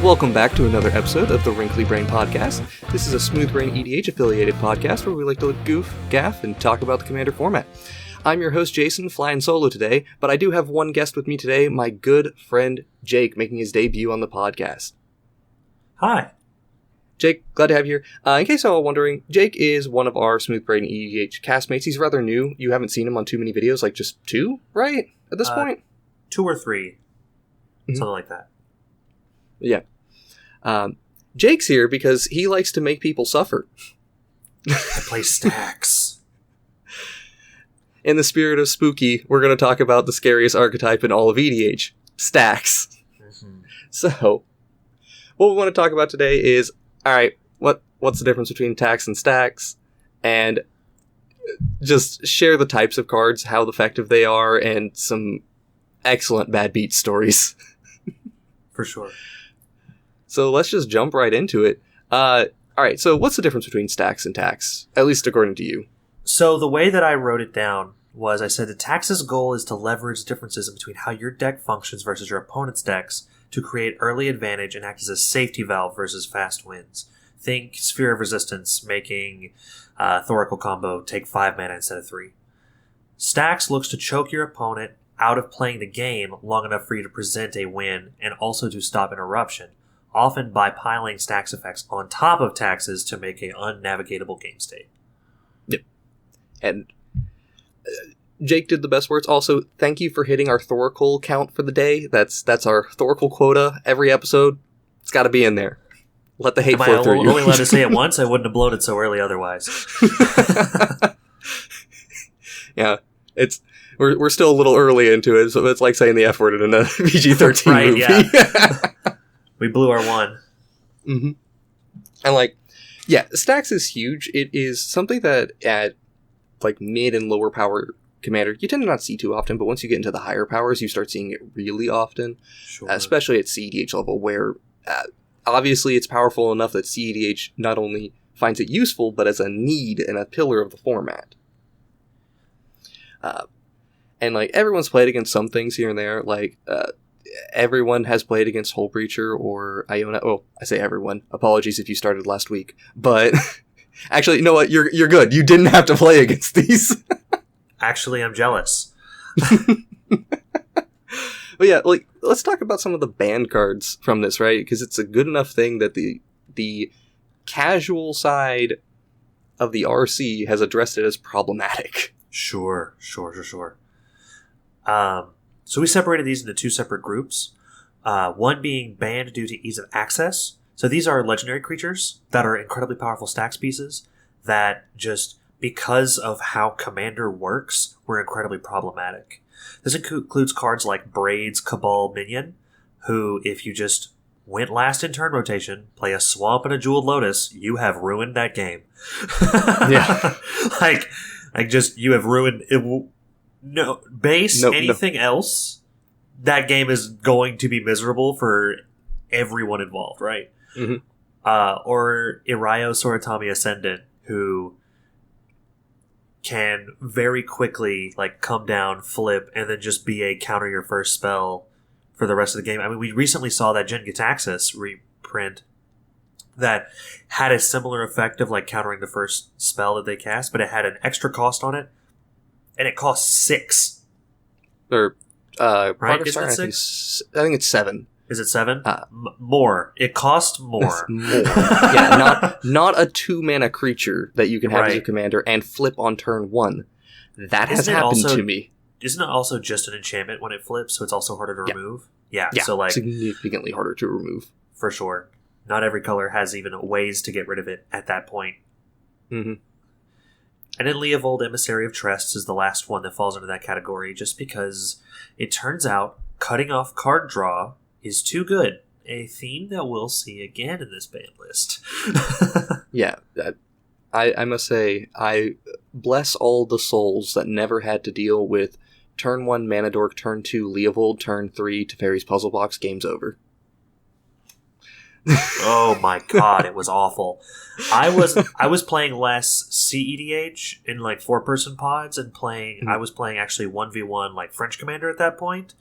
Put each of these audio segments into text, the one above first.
Welcome back to another episode of the Wrinkly Brain Podcast. This is a SmoothBrainEDH affiliated podcast where we like to goof, gaff, and talk about the Commander format. I'm your host, Jason, flying solo today, but I do have one guest with me today, my good friend Jake, making his debut on the podcast. Hi. Jake, glad to have you here. In case you're all wondering, Jake is one of our SmoothBrainEDH castmates. He's rather new. You haven't seen him on too many videos, like just 2, right? At this point? 2 or 3. Mm-hmm. Something like that. Yeah. Jake's here because he likes to make people suffer. I play Stax. In the spirit of spooky, we're going to talk about the scariest archetype in all of EDH, Stax. Mm-hmm. So, what we want to talk about today is, alright, what's the difference between tax and Stax? And just share the types of cards, how effective they are, and some excellent bad beat stories. For sure. So let's just jump right into it. Alright, so what's the difference between Stax and tax? At least according to you. So the way that I wrote it down was I said the Tax's goal is to leverage differences in between how your deck functions versus your opponent's decks to create early advantage and act as a safety valve versus fast wins. Think Sphere of Resistance, making Thoracle combo take 5 mana instead of 3. Stax looks to choke your opponent out of playing the game long enough for you to present a win and also to stop interruption, often by piling Stax effects on top of taxes to make an unnavigatable game state. Yep. And Jake did the best words. Also, thank you for hitting our Thoracle count for the day. That's our Thoracle quota every episode. It's got to be in there. Let the hate flow through you. Only allowed to say it once? I wouldn't have blown it so early otherwise. Yeah, we're still a little early into it, so it's like saying the F word in a PG-13 right, movie. Yeah. We blew our one. Mm-hmm. And Stax is huge. It is something that at mid and lower power commander you tend to not see too often, but once you get into the higher powers, you start seeing it really often. Sure. Especially at CEDH level, where obviously it's powerful enough that CEDH not only finds it useful, but as a need and a pillar of the format. And everyone's played against some things here and there, everyone has played against Hullbreacher or Iona. Oh, I say everyone. Apologies if you started last week. But actually, you know what? You're good. You didn't have to play against these. Actually, I'm jealous. But yeah, let's talk about some of the banned cards from this, right? Because it's a good enough thing that the casual side of the RC has addressed it as problematic. Sure. So we separated these into 2 separate groups. One being banned due to ease of access. So these are legendary creatures that are incredibly powerful Stax pieces that just, because of how Commander works, were incredibly problematic. This includes cards like Braid's Cabal Minion, who, if you just went last in turn rotation, play a Swamp and a Jeweled Lotus, you have ruined that game. Yeah. You have ruined it. Anything else, that game is going to be miserable for everyone involved, right? Mm-hmm. Or Irayo Soratami Ascendant, who can very quickly come down, flip, and then just be a counter your first spell for the rest of the game. I mean, we recently saw that Gen Gitaxis reprint that had a similar effect of countering the first spell that they cast, but it had an extra cost on it. And it costs 6. Or, right? Isn't it 6? I think it's 7. Is it 7? More. It costs more. More. Yeah, not a 2-mana creature that you can have as a right. commander and flip on turn 1. That has happened to me. Isn't it also just an enchantment when it flips, so it's also harder to remove? Yeah, so significantly harder to remove. For sure. Not every color has even ways to get rid of it at that point. Mm-hmm. And then Leovold, Emissary of Trests, is the last one that falls into that category, just because it turns out cutting off card draw is too good. A theme that we'll see again in this ban list. Yeah, I must say, I bless all the souls that never had to deal with turn 1 Mana Dork, turn 2 Leovold, turn 3 Teferi's Puzzle Box, game's over. Oh my god, it was awful. I was playing less CEDH in 4-person pods and I was playing actually 1v1 French Commander at that point,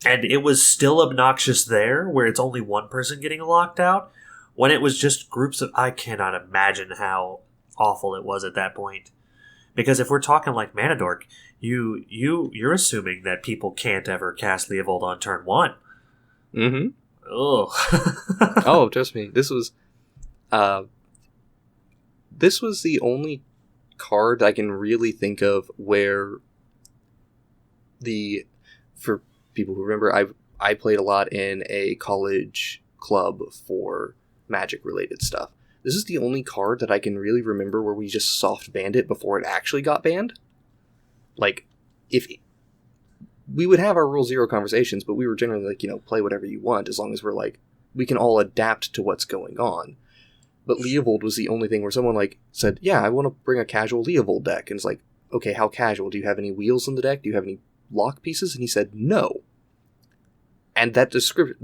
And it was still obnoxious there, where it's only one person getting locked out. When it was just groups of... I cannot imagine how awful it was at that point. Because if we're talking like Manadork, you're assuming that people can't ever cast Leovold on turn 1. Mm-hmm. Ugh. Oh, trust me. This was the only card I can really think of where for people who remember, I played a lot in a college club for Magic-related stuff. This is the only card that I can really remember where we just soft banned it before it actually got banned. Like, we would have our Rule Zero conversations, but we were generally like, play whatever you want, as long as we're like, we can all adapt to what's going on. But Leovold was the only thing where someone said, yeah, I want to bring a casual Leovold deck. And it's like, okay, how casual? Do you have any wheels in the deck? Do you have any lock pieces? And he said, no. And that description,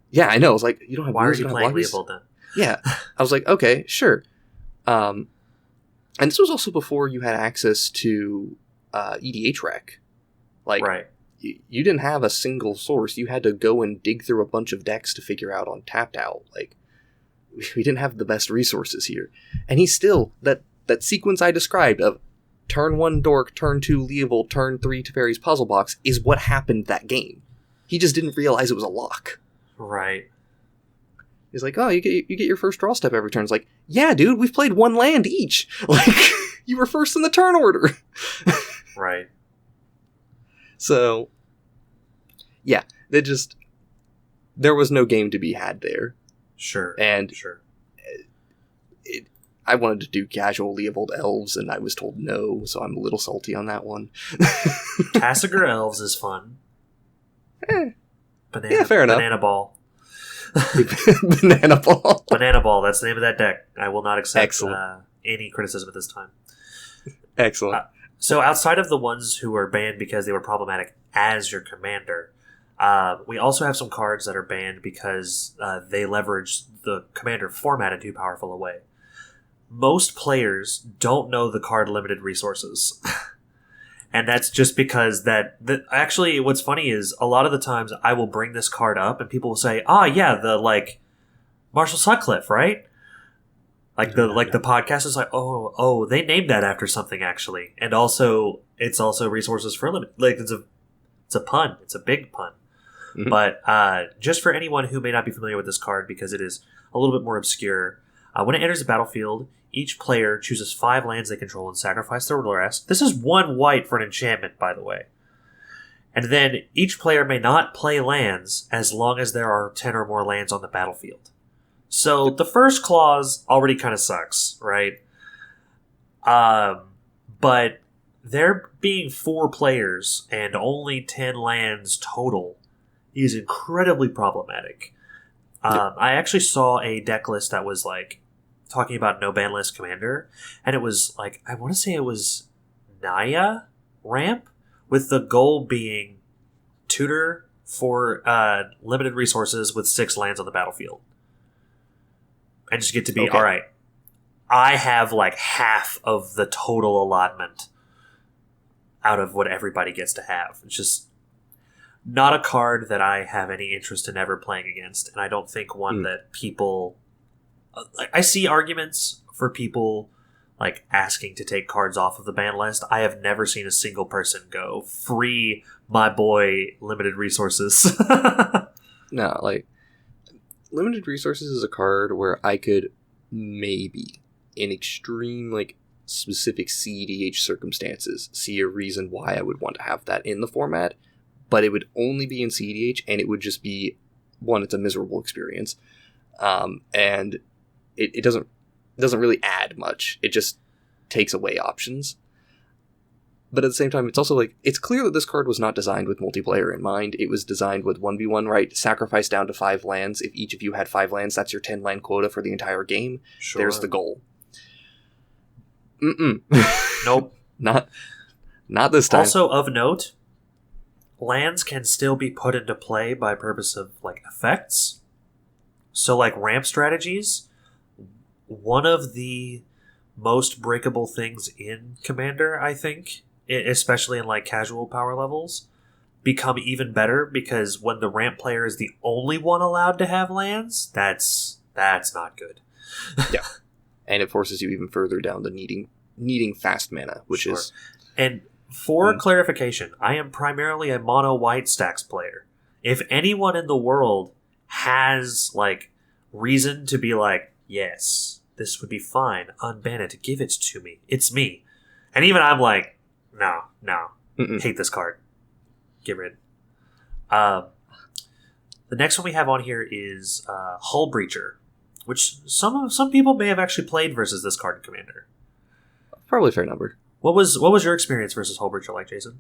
yeah, I know. I was like, you don't have Why wheels, are you playing Leovold then? Yeah. I was like, okay, sure. And this was also before you had access to EDH Rec. Right. You didn't have a single source. You had to go and dig through a bunch of decks to figure out on Tapped Out. We didn't have the best resources here. And he's still, that sequence I described of turn 1 Dork, turn 2 Leovold, turn 3 Teferi's Puzzle Box is what happened that game. He just didn't realize it was a lock. Right. He's like, oh, you get your first draw step every turn. It's like, yeah, dude, we've played 1 land each. You were first in the turn order. Right. So, yeah, there was no game to be had there. Sure. And sure. I wanted to do casual Leovold Elves, and I was told no, so I'm a little salty on that one. Tasigur Elves is fun. Yeah, fair enough. Banana Ball. Banana Ball. Banana Ball, that's the name of that deck. I will not accept any criticism at this time. Excellent. So outside of the ones who are banned because they were problematic as your commander, we also have some cards that are banned because they leverage the commander format in too powerful a way. Most players don't know the card limited resources. And that's just because actually what's funny is a lot of the times I will bring this card up and people will say, yeah, the Marshall Sutcliffe, right? The podcast is like, oh, they named that after something actually. And also it's also resources for limit. It's a pun. It's a big pun. Mm-hmm. But just for anyone who may not be familiar with this card, because it is a little bit more obscure, when it enters the battlefield, each player chooses 5 lands they control and sacrifice the rest. This is 1 white for an enchantment, by the way. And then each player may not play lands as long as there are 10 or more lands on the battlefield. So the first clause already kind of sucks, right? But there being 4 players and only 10 lands total is incredibly problematic. I actually saw a deck list that was talking about no ban list commander, and it was I want to say it was Naya ramp, with the goal being tutor for limited resources with 6 lands on the battlefield. And just get to be, all right, I have half of the total allotment out of what everybody gets to have. It's just not a card that I have any interest in ever playing against, and I don't think one that people... I see arguments for people asking to take cards off of the ban list. I have never seen a single person go, free my boy limited resources. No, limited resources is a card where I could maybe, in extreme specific CEDH circumstances, see a reason why I would want to have that in the format, but it would only be in CEDH, and it would just be, one, it's a miserable experience, and it doesn't really add much. It just takes away options. But at the same time, it's also it's clear that this card was not designed with multiplayer in mind. It was designed with 1v1, right? Sacrifice down to 5 lands. If each of you had 5 lands, that's your 10 land quota for the entire game. Sure. There's the goal. Nope. Not this time. Also of note, lands can still be put into play by purpose of effects. So ramp strategies, one of the most breakable things in Commander, I think, especially in casual power levels, become even better because when the ramp player is the only one allowed to have lands, that's not good. Yeah. And it forces you even further down the needing fast mana, which is... And for clarification, I am primarily a mono white Stax player. If anyone in the world has, like, reason to be like, yes, this would be fine, unban it, give it to me, it's me. And even I'm like, no, hate this card. Get rid. The next one we have on here is Hull Breacher, which some people may have actually played versus this card in Commander. Probably a fair number. What was your experience versus Hull Breacher like, Jason?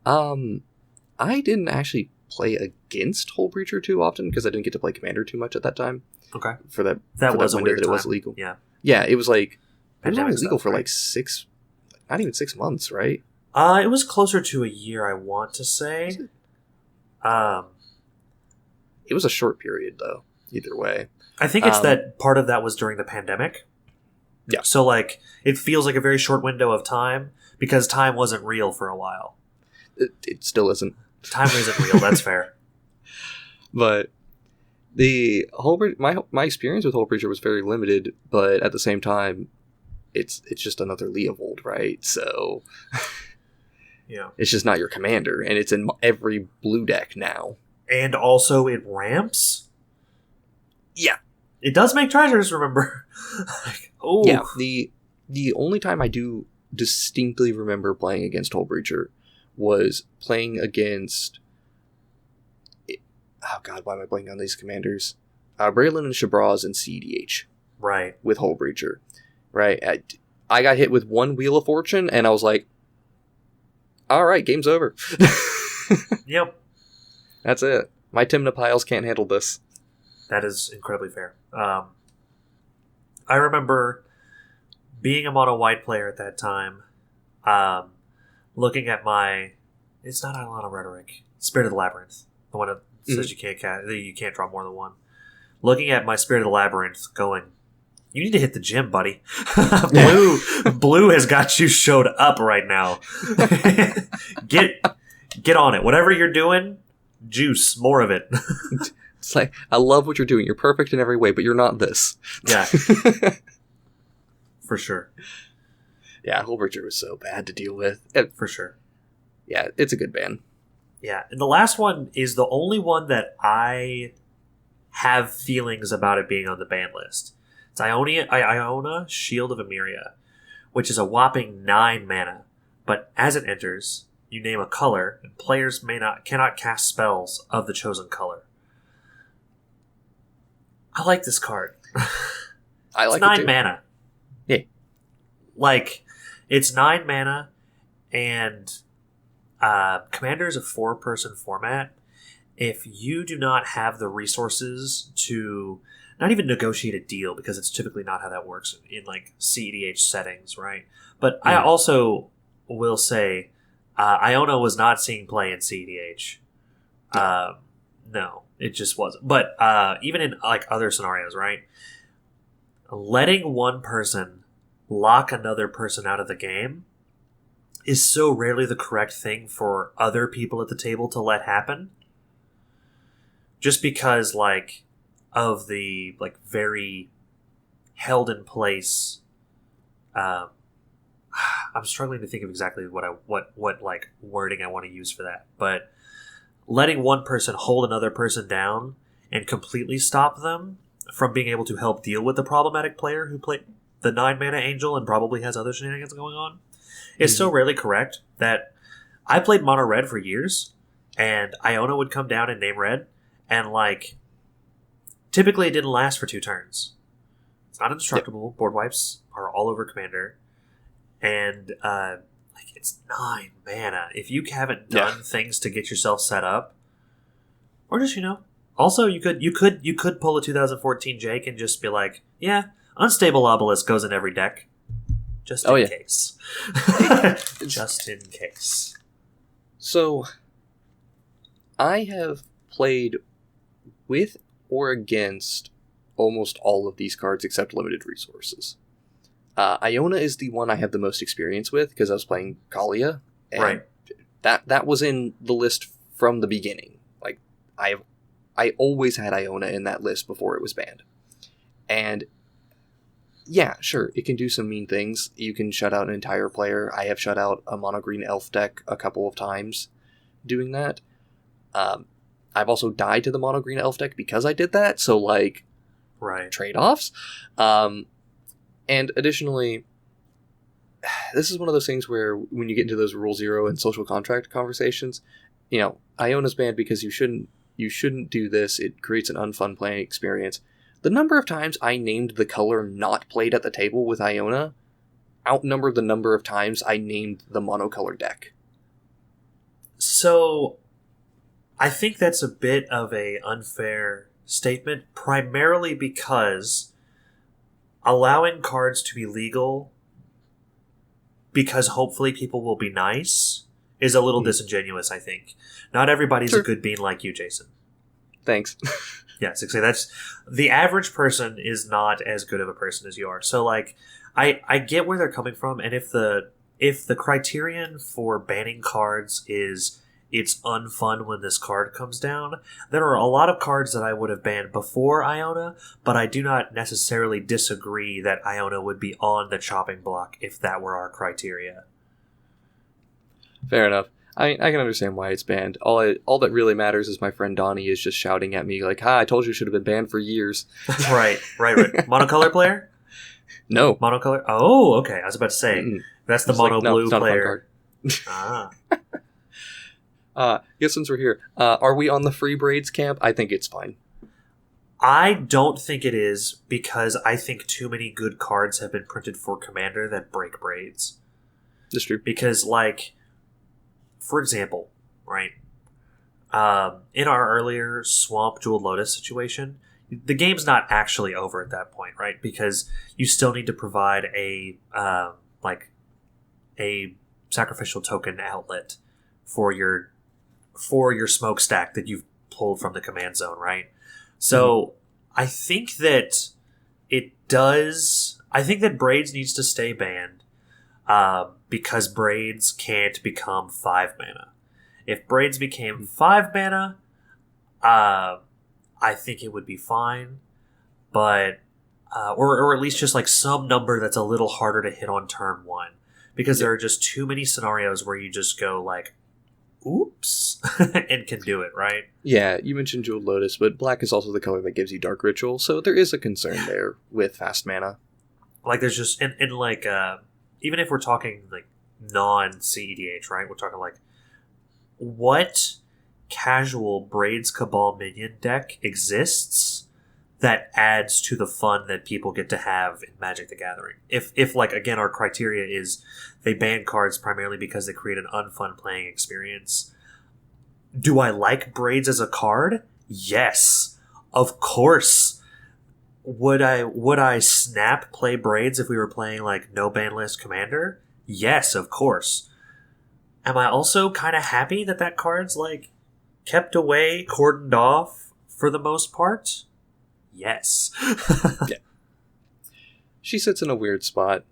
I didn't actually play against Hull Breacher too often because I didn't get to play Commander too much at that time. Okay. For that was window a weird that it was time. legal. Yeah. Yeah, it was like... It was Pandemic only legal stuff, for right? like not even 6 months, right? It was closer to a year, I want to say. It was a short period, though, either way. I think it's that part of that was during the pandemic. Yeah. So, like, it feels like a very short window of time because time wasn't real for a while. It still isn't. Time isn't real, that's fair. But the my experience with Hull Breacher was very limited, but at the same time, it's just another Leovold, right? So... Yeah. It's just not your commander, and it's in every blue deck now. And also it ramps? Yeah. It does make treasures, remember? Like, oh. Yeah, the only time I do distinctly remember playing against Hull Breacher was playing against... Oh god, why am I blanking on these commanders? Braylon and Shabraz and CEDH. Right. With Hull Breacher. Right? I got hit with one Wheel of Fortune, and I was like, alright, game's over. Yep. That's it. My Timna piles can't handle this. That is incredibly fair. I remember being a mono white player at that time, looking at my... It's not Ilana Rhetoric. Spirit of the Labyrinth. The one that says you can't draw more than one. Looking at my Spirit of the Labyrinth going, you need to hit the gym, buddy. Blue has got you showed up right now. Get on it. Whatever you're doing, juice, more of it. It's like, I love what you're doing. You're perfect in every way, but you're not this. Yeah. For sure. Yeah, Hull Breacher was so bad to deal with. For sure. Yeah, it's a good ban. Yeah, and the last one is the only one that I have feelings about it being on the ban list. It's Iona, Shield of Emeria, which is a whopping 9 mana. But as it enters, you name a color, and players cannot cast spells of the chosen color. I like this card. I like it's 9 it too. mana. Yeah. Like, it's 9 mana, and Commander is a 4-person format. If you do not have the resources to not even negotiate a deal, because it's typically not how that works in like CEDH settings, right? But I also will say Iona was not seeing play in CEDH. No, it just wasn't. But even in like other scenarios, right? Letting one person lock another person out of the game is so rarely the correct thing for other people at the table to let happen. Just because, like, of the, like, very held in place, I'm struggling to think of exactly what like wording I want to use for that. But letting one person hold another person down and completely stop them from being able to help deal with the problematic player who played the 9 mana angel and probably has other shenanigans going on is so rarely correct that I played mono red for years, and Iona would come down and name red, and like typically it didn't last for 2 turns. It's not indestructible. Board wipes are all over Commander, and like it's 9 mana. If you haven't done things to get yourself set up, or just also you could pull a 2014 Jake and just be like, yeah, Unstable Obelisk goes in every deck. Just in case. Just in case. So, I have played with or against almost all of these cards except limited resources. Iona is the one I have the most experience with because I was playing Kalia. And that was in the list from the beginning. Like, I always had Iona in that list before it was banned. And yeah, sure, it can do some mean things. You can shut out an entire player. I have shut out a mono-green elf deck a couple of times doing that. I've also died to the mono-green elf deck because I did that, so, like, right. trade-offs. And additionally, this is one of those things where when you get into those Rule Zero and social contract conversations, you know, Iona's banned because you shouldn't do this. It creates an unfun playing experience. The number of times I named the color not played at the table with Iona outnumbered the number of times I named the monocolor deck. So, I think that's a bit of a unfair statement, primarily because allowing cards to be legal because hopefully people will be nice is a little disingenuous, I think. Not everybody's a good bean like you, Jason. Thanks. Yes, exactly. That's the average person is not as good of a person as you are. So, like, I get where they're coming from, and if the criterion for banning cards is it's unfun when this card comes down, there are a lot of cards that I would have banned before Iona, but I do not necessarily disagree that Iona would be on the chopping block if that were our criteria. Fair enough. I can understand why it's banned. All that really matters is my friend Donnie is just shouting at me like, "Ha! I told you it should have been banned for years." Right. Monocolor player? No. Monocolor? Oh, okay. I was about to say that's the mono blue player. Guess since we're here, are we on the free braids camp? I think it's fine. I don't think it is because I think too many good cards have been printed for Commander that break braids. That's true. Because, like, for example, right, in our earlier Swamp Jewel Lotus situation, the game's not actually over at that point, right? Because you still need to provide a sacrificial token outlet for your smokestack that you've pulled from the command zone, right? So I think that I think that Braids needs to stay banned because Braids can't become 5 mana. If Braids became 5 mana, I think it would be fine, but or at least just like some number that's a little harder to hit on turn 1, because there are just too many scenarios where you just go like, oops, and can do it, right? Yeah, you mentioned Jeweled Lotus, but black is also the color that gives you Dark Ritual, so there is a concern there with fast mana. Like, there's just, and like, even if we're talking, like, non-CEDH, right? We're talking, like, what casual Braids Cabal minion deck exists that adds to the fun that people get to have in Magic the Gathering? If like, again, our criteria is they ban cards primarily because they create an unfun playing experience. Do I like Braids as a card? Yes. Of course. Would I snap play Braids if we were playing, like, no ban list Commander? Yes, of course. Am I also kind of happy that card's, like, kept away, cordoned off for the most part? Yes. Yeah. She sits in a weird spot.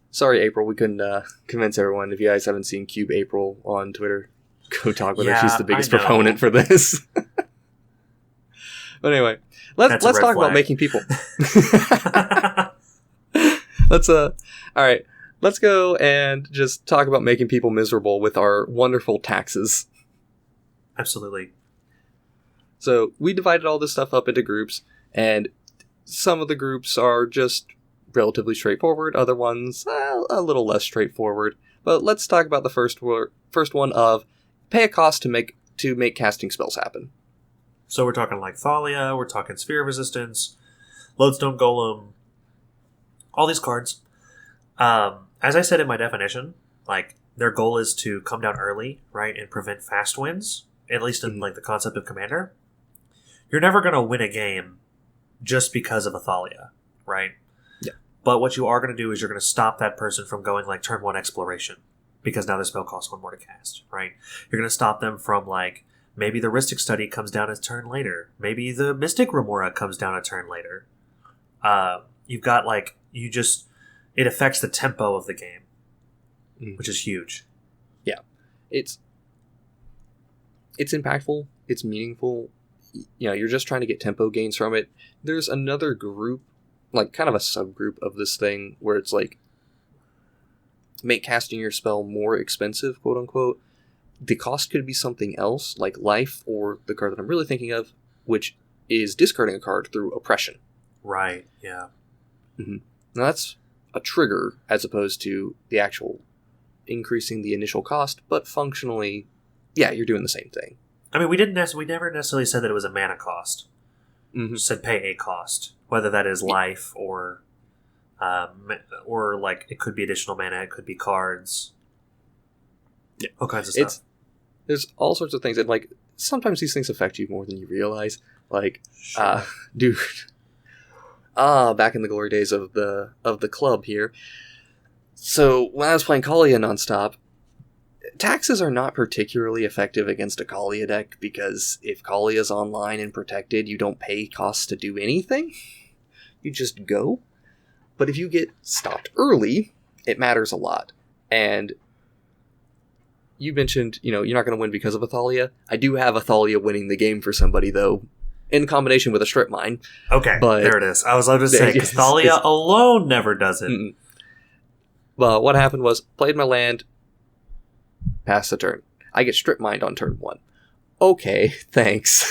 Sorry, April, we couldn't convince everyone. If you guys haven't seen Cube April on Twitter, go talk with her. She's the biggest proponent for this. But anyway, let's talk about making people. All right. Let's go and just talk about making people miserable with our wonderful taxes. Absolutely. So we divided all this stuff up into groups, and some of the groups are just relatively straightforward. Other ones, a little less straightforward. But let's talk about the first one of pay a cost to make casting spells happen. So we're talking like Thalia, we're talking Sphere of Resistance, Lodestone Golem, all these cards. As I said in my definition, like, their goal is to come down early, right, and prevent fast wins, at least in, like, the concept of Commander. You're never going to win a game just because of a Thalia, right? Yeah. But what you are going to do is you're going to stop that person from going, like, turn 1 Exploration, because now their spell costs 1 more to cast, right? You're going to stop them from, like, maybe the Rhystic Study comes down a turn later. Maybe the Mystic Remora comes down a turn later. You've got, like, it affects the tempo of the game, which is huge. Yeah. it's impactful, it's meaningful. You know, you're just trying to get tempo gains from it. There's another group, like kind of a subgroup of this thing, where it's like, make casting your spell more expensive, quote unquote. The cost could be something else, like life, or the card that I'm really thinking of, which is discarding a card through oppression. Right, yeah. Mm-hmm. Now that's a trigger, as opposed to the actual increasing the initial cost, but functionally, yeah, you're doing the same thing. I mean, we never necessarily said that it was a mana cost. Mm-hmm. We said pay a cost, whether that is life or like it could be additional mana, it could be cards, all kinds of stuff. There's all sorts of things, and like sometimes these things affect you more than you realize. Like, Sure. Dude, back in the glory days of the club here. So when I was playing Kaalia nonstop, taxes are not particularly effective against a Kaalia deck, because if Kaalia's online and protected, you don't pay costs to do anything. You just go. But if you get stopped early, it matters a lot. And you mentioned, you know, you're not going to win because of Athalia. I do have Athalia winning the game for somebody, though, in combination with a strip mine. Okay, but there it is. I was about to say, because Thalia alone never does it. Mm-mm. But what happened was, played my land, passed the turn. I get strip mined on turn 1. Okay, thanks.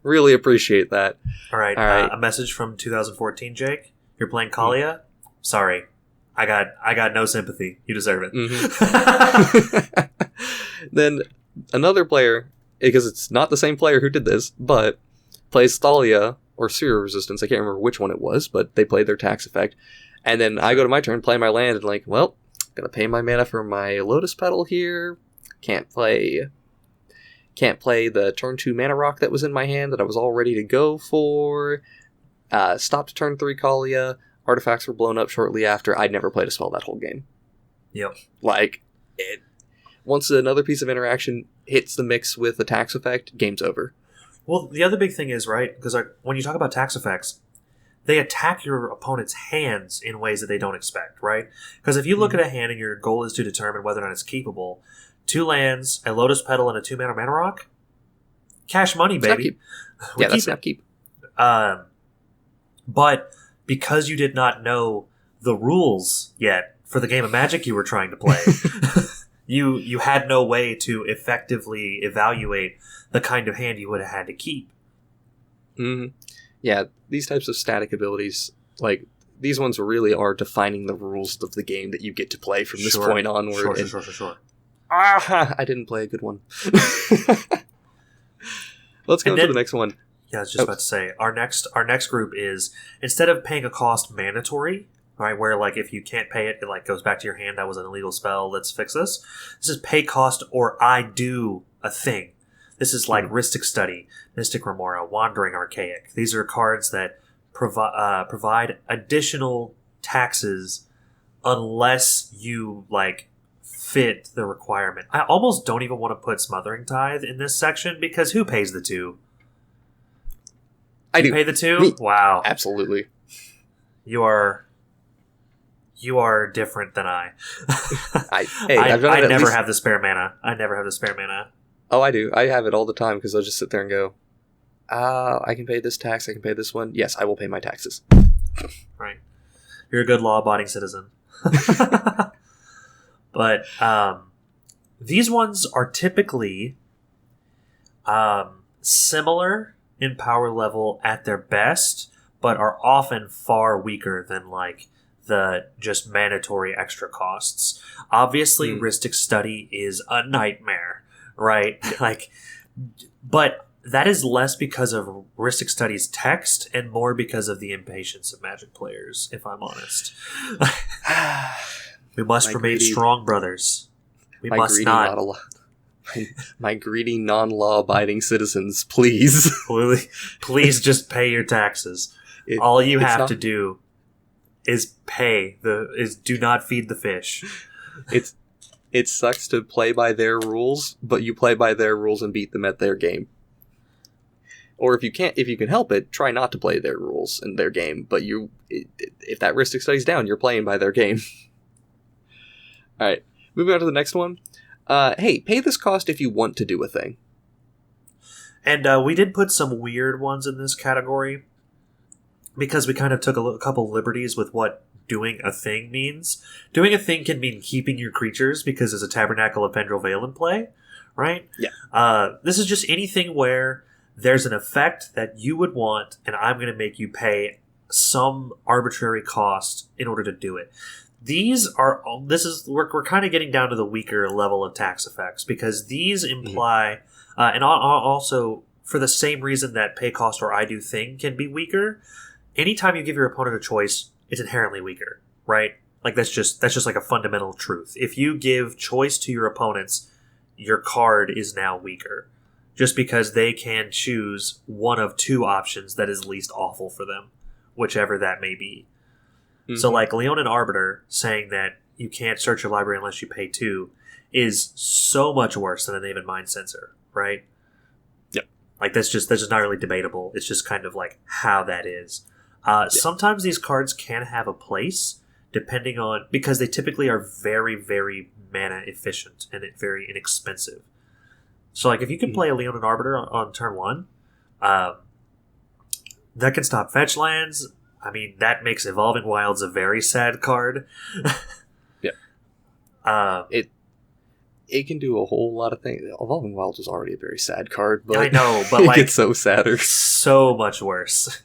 Really appreciate that. All right. A message from 2014, Jake. You're playing Kaalia? Sorry. I got no sympathy. You deserve it. Mm-hmm. Then another player, because it's not the same player who did this, but plays Thalia or Seer Resistance. I can't remember which one it was, but they played their tax effect. And then I go to my turn, play my land, and like, well, gonna pay my mana for my Lotus Petal here. Can't play the turn 2 mana rock that was in my hand that I was all ready to go for. Stopped turn 3 Kaalia. Artifacts were blown up shortly after. I'd never played a spell that whole game. Yep. Like, once another piece of interaction hits the mix with the tax effect, game's over. Well, the other big thing is, right, because when you talk about tax effects, they attack your opponent's hands in ways that they don't expect, right? Because if you look at a hand and your goal is to determine whether or not it's keepable, 2 lands, a Lotus Petal, and a 2 mana rock, cash money, baby. Yeah, that's not keep. But because you did not know the rules yet for the game of Magic you were trying to play, you had no way to effectively evaluate the kind of hand you would have had to keep. Mm-hmm. Yeah, these types of static abilities, like, these ones really are defining the rules of the game that you get to play from this point onward. Sure. I didn't play a good one. Let's go to the next one. Yeah, I was just about to say, our next group is, instead of paying a cost mandatory, right, where like if you can't pay it, it like goes back to your hand, that was an illegal spell, let's fix this. This is pay cost or I do a thing. This is like Rhystic Study, Mystic Remora, Wandering Archaic. These are cards that provide additional taxes unless you like fit the requirement. I almost don't even want to put Smothering Tithe in this section, because who pays the 2? I do. Pay the 2? Me. Wow. Absolutely. You are different than I. I never have the spare mana. Oh, I do. I have it all the time, because I'll just sit there and go, I can pay this tax, I can pay this one. Yes, I will pay my taxes. Right. You're a good law-abiding citizen. But these ones are typically similar in power level at their best, but are often far weaker than like the just mandatory extra costs. Obviously, Rhystic Study is a nightmare, right? Like, but that is less because of Rhystic Study's text and more because of the impatience of Magic players, if I'm honest. We must remain strong, brothers. We must not. My greedy, non-law-abiding citizens, please. Please just pay your taxes. All you have to do is do not feed the fish. It sucks to play by their rules, but you play by their rules and beat them at their game. Or if you can help it, try not to play their rules and their game. But if that Rhystic Study's down, you're playing by their game. All right, moving on to the next one. hey, pay this cost if you want to do a thing. And we did put some weird ones in this category because we kind of took a couple liberties with what doing a thing means. Doing a thing can mean keeping your creatures because there's a Tabernacle of Pendrell Vale in play, right? Yeah. This is just anything where there's an effect that you would want, and I'm going to make you pay some arbitrary cost in order to do it. We're kind of getting down to the weaker level of tax effects because these imply, and also for the same reason that pay cost or I do thing can be weaker. Anytime you give your opponent a choice, it's inherently weaker, right? Like that's just like a fundamental truth. If you give choice to your opponents, your card is now weaker, just because they can choose one of two options that is least awful for them, whichever that may be. Mm-hmm. So like Leonin Arbiter saying that you can't search your library unless you pay 2 is so much worse than a Naven Mind Sensor, right? Yep. Like that's just not really debatable. It's just kind of like how that is. Sometimes these cards can have a place depending on, because they typically are very, very mana efficient and very inexpensive. So like if you can play a Leonin Arbiter on turn 1, that can stop fetch lands. I mean, that makes Evolving Wilds a very sad card. Yeah. It can do a whole lot of things. Evolving Wilds was already a very sad card, but I know, but it like gets so sadder. So much worse.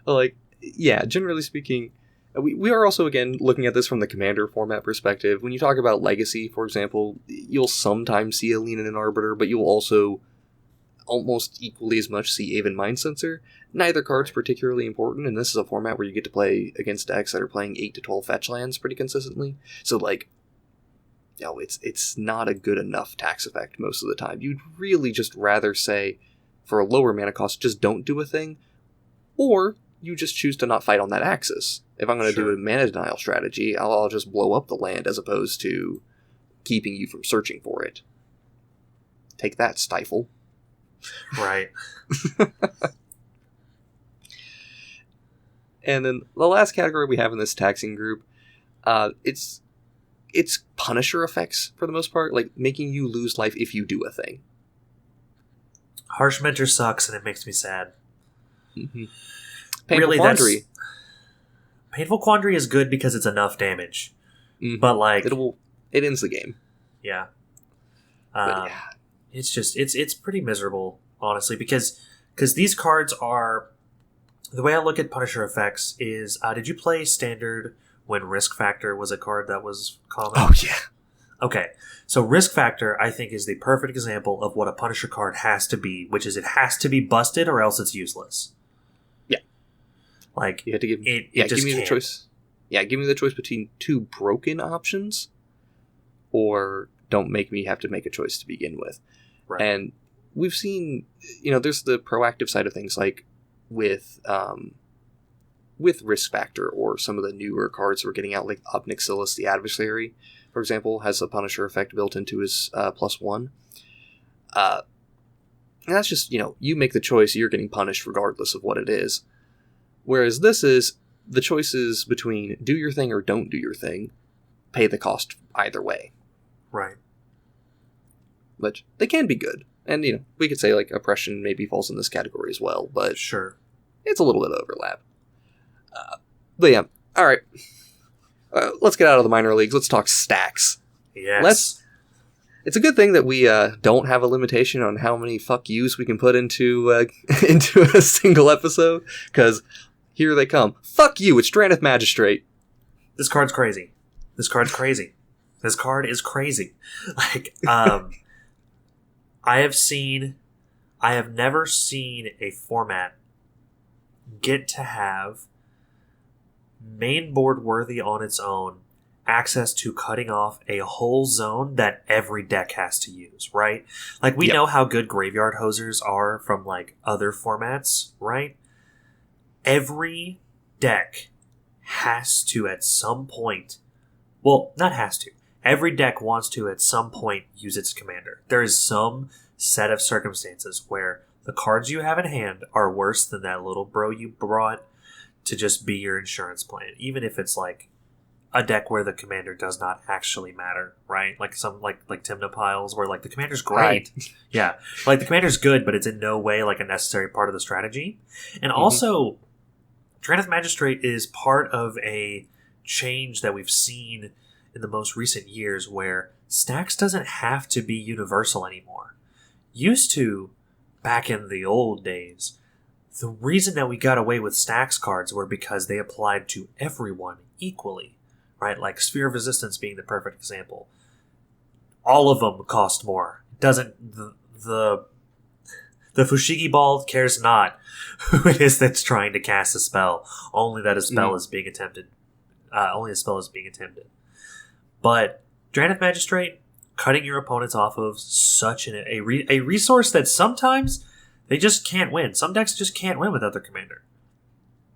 Like, yeah, generally speaking, we are also, again, looking at this from the Commander format perspective. When you talk about Legacy, for example, you'll sometimes see a Leonin Arbiter, but you'll also almost equally as much see Aven Mind Sensor. Neither card's particularly important, and this is a format where you get to play against decks that are playing 8 to 12 fetch lands pretty consistently. So, like, you know, it's not a good enough tax effect most of the time. You'd really just rather say, for a lower mana cost, just don't do a thing, or you just choose to not fight on that axis. If I'm going to do a mana denial strategy, I'll just blow up the land as opposed to keeping you from searching for it. Take that, Stifle. Right. And then the last category we have in this taxing group, it's Punisher effects for the most part, like making you lose life if you do a thing. Harsh Mentor sucks, and it makes me sad. Mm-hmm. Painful Quandary. Painful Quandary is good because it's enough damage, but like it ends the game. Yeah. It's just it's pretty miserable, honestly, because these cards are, the way I look at Punisher effects is, did you play Standard when Risk Factor was a card that was common? Oh yeah. Okay, so Risk Factor, I think, is the perfect example of what a Punisher card has to be, which is it has to be busted or else it's useless. Yeah. Like, you have to give give me the choice. Yeah, give me the choice between 2 broken options, or don't make me have to make a choice to begin with. Right. And we've seen, there's the proactive side of things, like with Risk Factor, or some of the newer cards we're getting out, like Obnixilis the Adversary, for example, has a Punisher effect built into his +1. And that's just, you make the choice, you're getting punished regardless of what it is. Whereas this is, the choices between do your thing or don't do your thing, pay the cost either way. Right. But they can be good. And, we could say, like, Oppression maybe falls in this category as well, but sure, it's a little bit of overlap. But yeah, all right. Let's get out of the minor leagues. Let's talk Stax. Yes. It's a good thing that we don't have a limitation on how many fuck yous we can put into a single episode, because here they come. Fuck you, it's Drannith Magistrate. This card's crazy. This card is crazy. Like, I have never seen a format get to have main board worthy on its own access to cutting off a whole zone that every deck has to use, right? Like, we know how good Graveyard Hosers are from, like, other formats, right? Every deck has to at some point, well, not has to, every deck wants to at some point use its commander. There is some set of circumstances where the cards you have in hand are worse than that little bro you brought to just be your insurance plan, even if it's like a deck where the commander does not actually matter, right? Like some like Tymna piles where like the commander's great. Yeah. Like the commander's good, but it's in no way like a necessary part of the strategy. And also Drannith Magistrate is part of a change that we've seen in the most recent years where Stax doesn't have to be universal anymore. Used to, back in the old days, the reason that we got away with Stax cards were because they applied to everyone equally, right? Like Sphere of Resistance being the perfect example. All of them cost more. The Fushigi Ball cares not who it is that's trying to cast a spell. Only that a spell is being attempted. Only a spell is being attempted. But Drannith Magistrate, cutting your opponents off of such a resource that sometimes they just can't win. Some decks just can't win without their commander.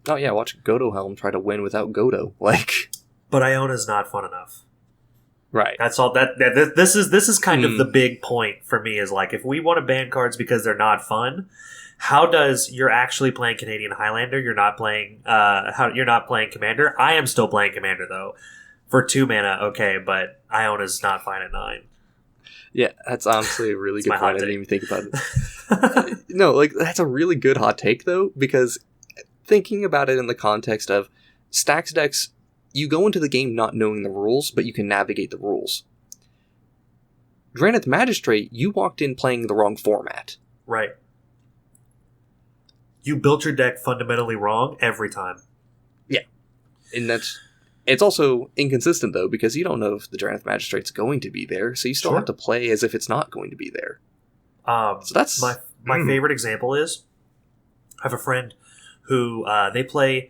Oh yeah, watch Godo Helm try to win without Godo. But Iona's not fun enough. Right. That's all. This is kind of the big point for me. Is like if we want to ban cards because they're not fun, how does you're actually playing Canadian Highlander? You're not playing. You're not playing Commander. I am still playing Commander though. For 2 mana, okay, but Iona's not fine at 9. Yeah, that's honestly a really good point. I didn't even think about it. No, that's a really good hot take though, because thinking about it in the context of Stax decks, you go into the game not knowing the rules, but you can navigate the rules. Drannith Magistrate, you walked in playing the wrong format. Right. You built your deck fundamentally wrong every time. Yeah. And it's also inconsistent, though, because you don't know if the Drannith Magistrate's going to be there, so you still have to play as if it's not going to be there. So that's... My favorite example is, I have a friend who, they play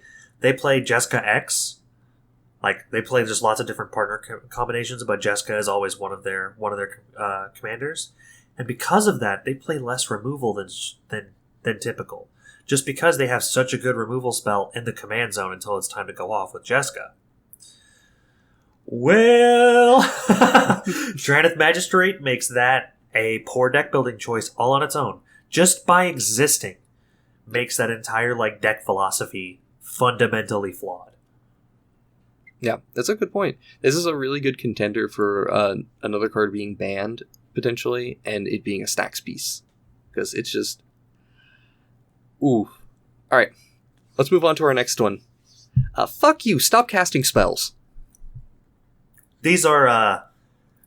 Jessica X. Like, they play just lots of different partner combinations, but Jessica is always one of their commanders. And because of that, they play less removal than typical. Just because they have such a good removal spell in the command zone until it's time to go off with Jessica. Well, Drannith Magistrate makes that a poor deck building choice all on its own. Just by existing, makes that entire deck philosophy fundamentally flawed. Yeah, that's a good point. This is a really good contender for another card being banned, potentially, and it being a Stax piece. Because it's just... Ooh. Alright, let's move on to our next one. Fuck you, stop casting spells. These are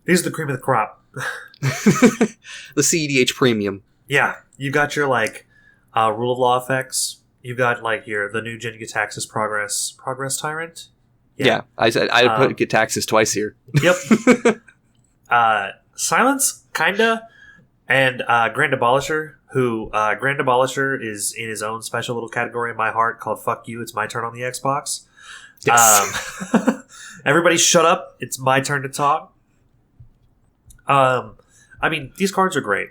the cream of the crop. The CEDH premium. Yeah, you got your rule of law effects. You got the new Gen Gitaxis progress tyrant. Yeah, I put Gitaxis twice here. Yep. Silence, kinda, and Grand Abolisher. Who Grand Abolisher is in his own special little category in my heart called "Fuck You, It's My Turn on the Xbox." Yes. Everybody shut up. It's my turn to talk. I mean, these cards are great.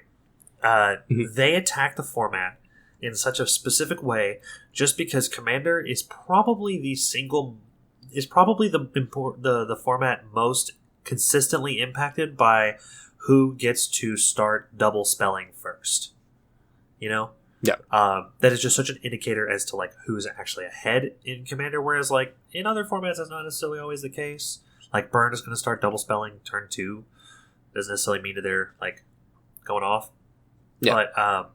They attack the format in such a specific way just because Commander is probably the format most consistently impacted by who gets to start double spelling first. You know? Yeah. That is just such an indicator as to who's actually ahead in Commander, whereas in other formats that's not necessarily always the case. Burn is going to start double spelling turn 2. Doesn't necessarily mean that they're going off. Yeah. But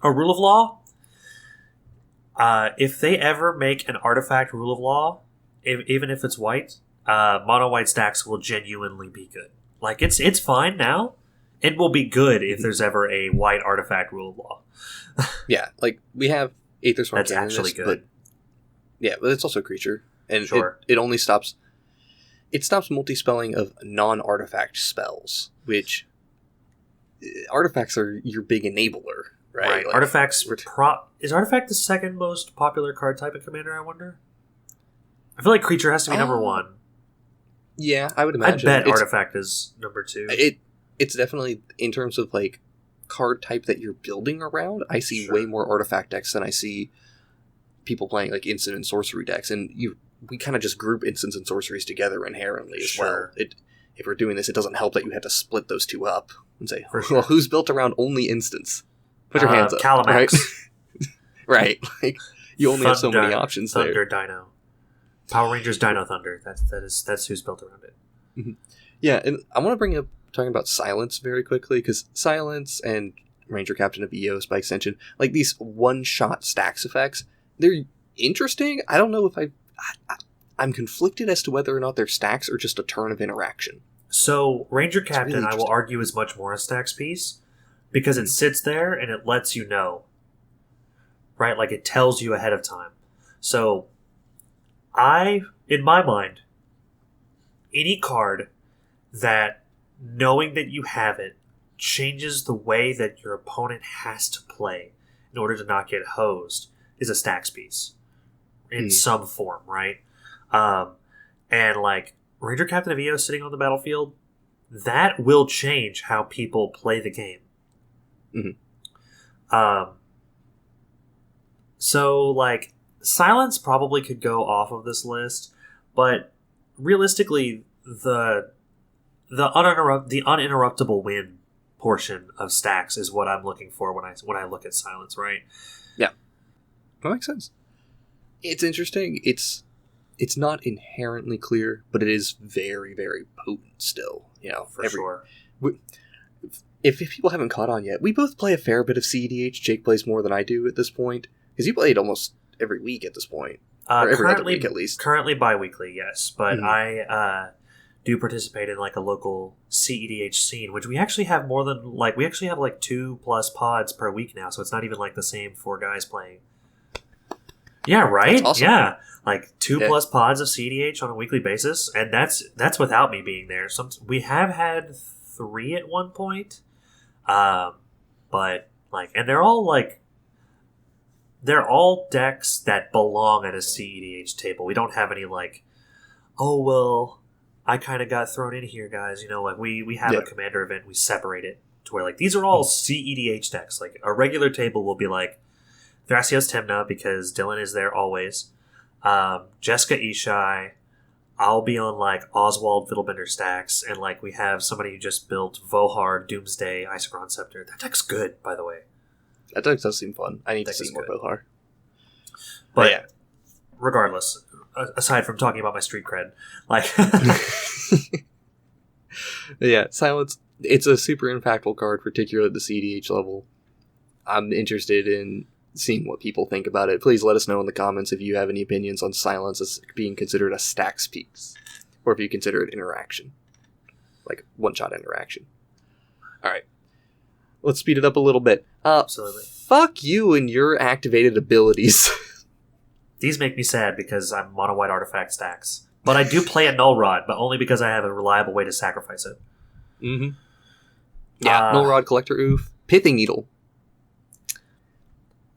a rule of law, if they ever make an artifact rule of law, even if it's white, mono white Stax will genuinely be good. It's fine now. It will be good if there's ever a white artifact rule of law. Yeah, we have Aether Swarm. That's actually good. But it's also a creature. And sure. it only stops... It stops multi-spelling of non-artifact spells, which... Artifacts are your big enabler, right? Artifacts... Is Artifact the second most popular card type in Commander, I wonder? I feel like Creature has to be number 1. Yeah, I would imagine. I bet Artifact is number 2. It's definitely, in terms of card type that you're building around, I see way more artifact decks than I see people playing instant and sorcery decks, and we kind of just group instants and sorceries together inherently as well. If we're doing this, it doesn't help that you have to split those two up and say, who's built around only instants? Put your hands up. Calamax. Right? You only have so many options there. Thunder Dino. Power Rangers Dino Thunder. That's who's built around it. Mm-hmm. Yeah, and I want to bring up talking about Silence very quickly, because Silence and Ranger Captain of Eos by extension, like these one-shot Stax effects, they're interesting. I don't know if I'm conflicted as to whether or not they're Stax or just a turn of interaction. So Ranger Captain, really I will argue, is much more a Stax piece because it sits there and it lets you know, right? Like it tells you ahead of time. So in my mind, any card that, knowing that you have it, changes the way that your opponent has to play in order to not get hosed is a Stax piece in some form, right? And like Ranger Captain of Eos sitting on the battlefield, that will change how people play the game. So like Silence probably could go off of this list, but realistically, the uninterruptible win portion of Stax is what I'm looking for when I look at Silence, right? Yeah, that makes sense. It's interesting. It's not inherently clear, but it is very, very potent still. You know, for sure. If people haven't caught on yet, we both play a fair bit of CEDH. Jake plays more than I do at this point, because you played almost every week at this point. Or every other week, at least. Currently bi-weekly, yes. But I do participate in like a local CEDH scene, which we actually have more than we actually have like 2+ pods per week now, so it's not even like the same 4 guys playing. Yeah, right? That's awesome. Yeah. Like 2+ pods of CEDH on a weekly basis, and that's without me being there. We have had 3 at one point. But like, and they're all decks that belong at a CEDH table. We don't have any like, oh well, I kind of got thrown in here, guys. You know, like we have a commander event, we separate it to where like these are all CEDH decks. Like a regular table will be like Thrasios Temna because Dylan is there always. Jessica Ishai. I'll be on like Oswald Fiddlebender Stax, and like we have somebody who just built Vohar, Doomsday, Isochron Scepter. That deck's good, by the way. That deck does seem fun. I need to see more Vohar. But yeah, regardless, aside from talking about my street cred, like yeah, Silence. It's a super impactful card, particularly at the CDH level. I'm interested in seeing what people think about it. Please let us know in the comments if you have any opinions on Silence as being considered a Stax piece, or if you consider it interaction, like one-shot interaction. All right, let's speed it up a little bit. Absolutely. Fuck you and your activated abilities. These make me sad because I'm mono white artifact Stax, but I do play a Null Rod, but only because I have a reliable way to sacrifice it. Mm-hmm. Yeah, Null Rod, Collector Oof, Pithing Needle.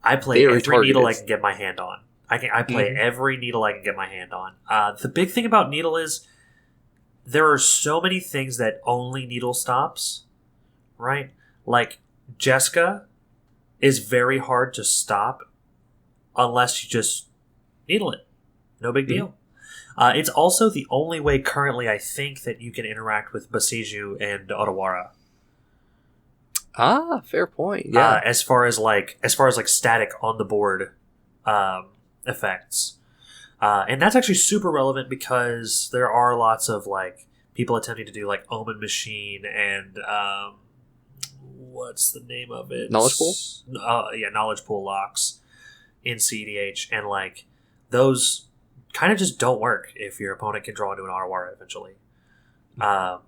I play every needle I can get my hand on. I play every needle I can get my hand on. The big thing about Needle is there are so many things that only Needle stops, right? Like, Jessica is very hard to stop unless you just Needle it. No big deal. It's also the only way currently, I think, that you can interact with Basiju and Otawara. Ah, fair point. Yeah. As far as static on the board effects, and that's actually super relevant because there are lots of like people attempting to do like Omen Machine and what's the name of it? Knowledge Pool. Knowledge Pool locks in CDH, and like those kind of just don't work if your opponent can draw into an Otawara eventually, and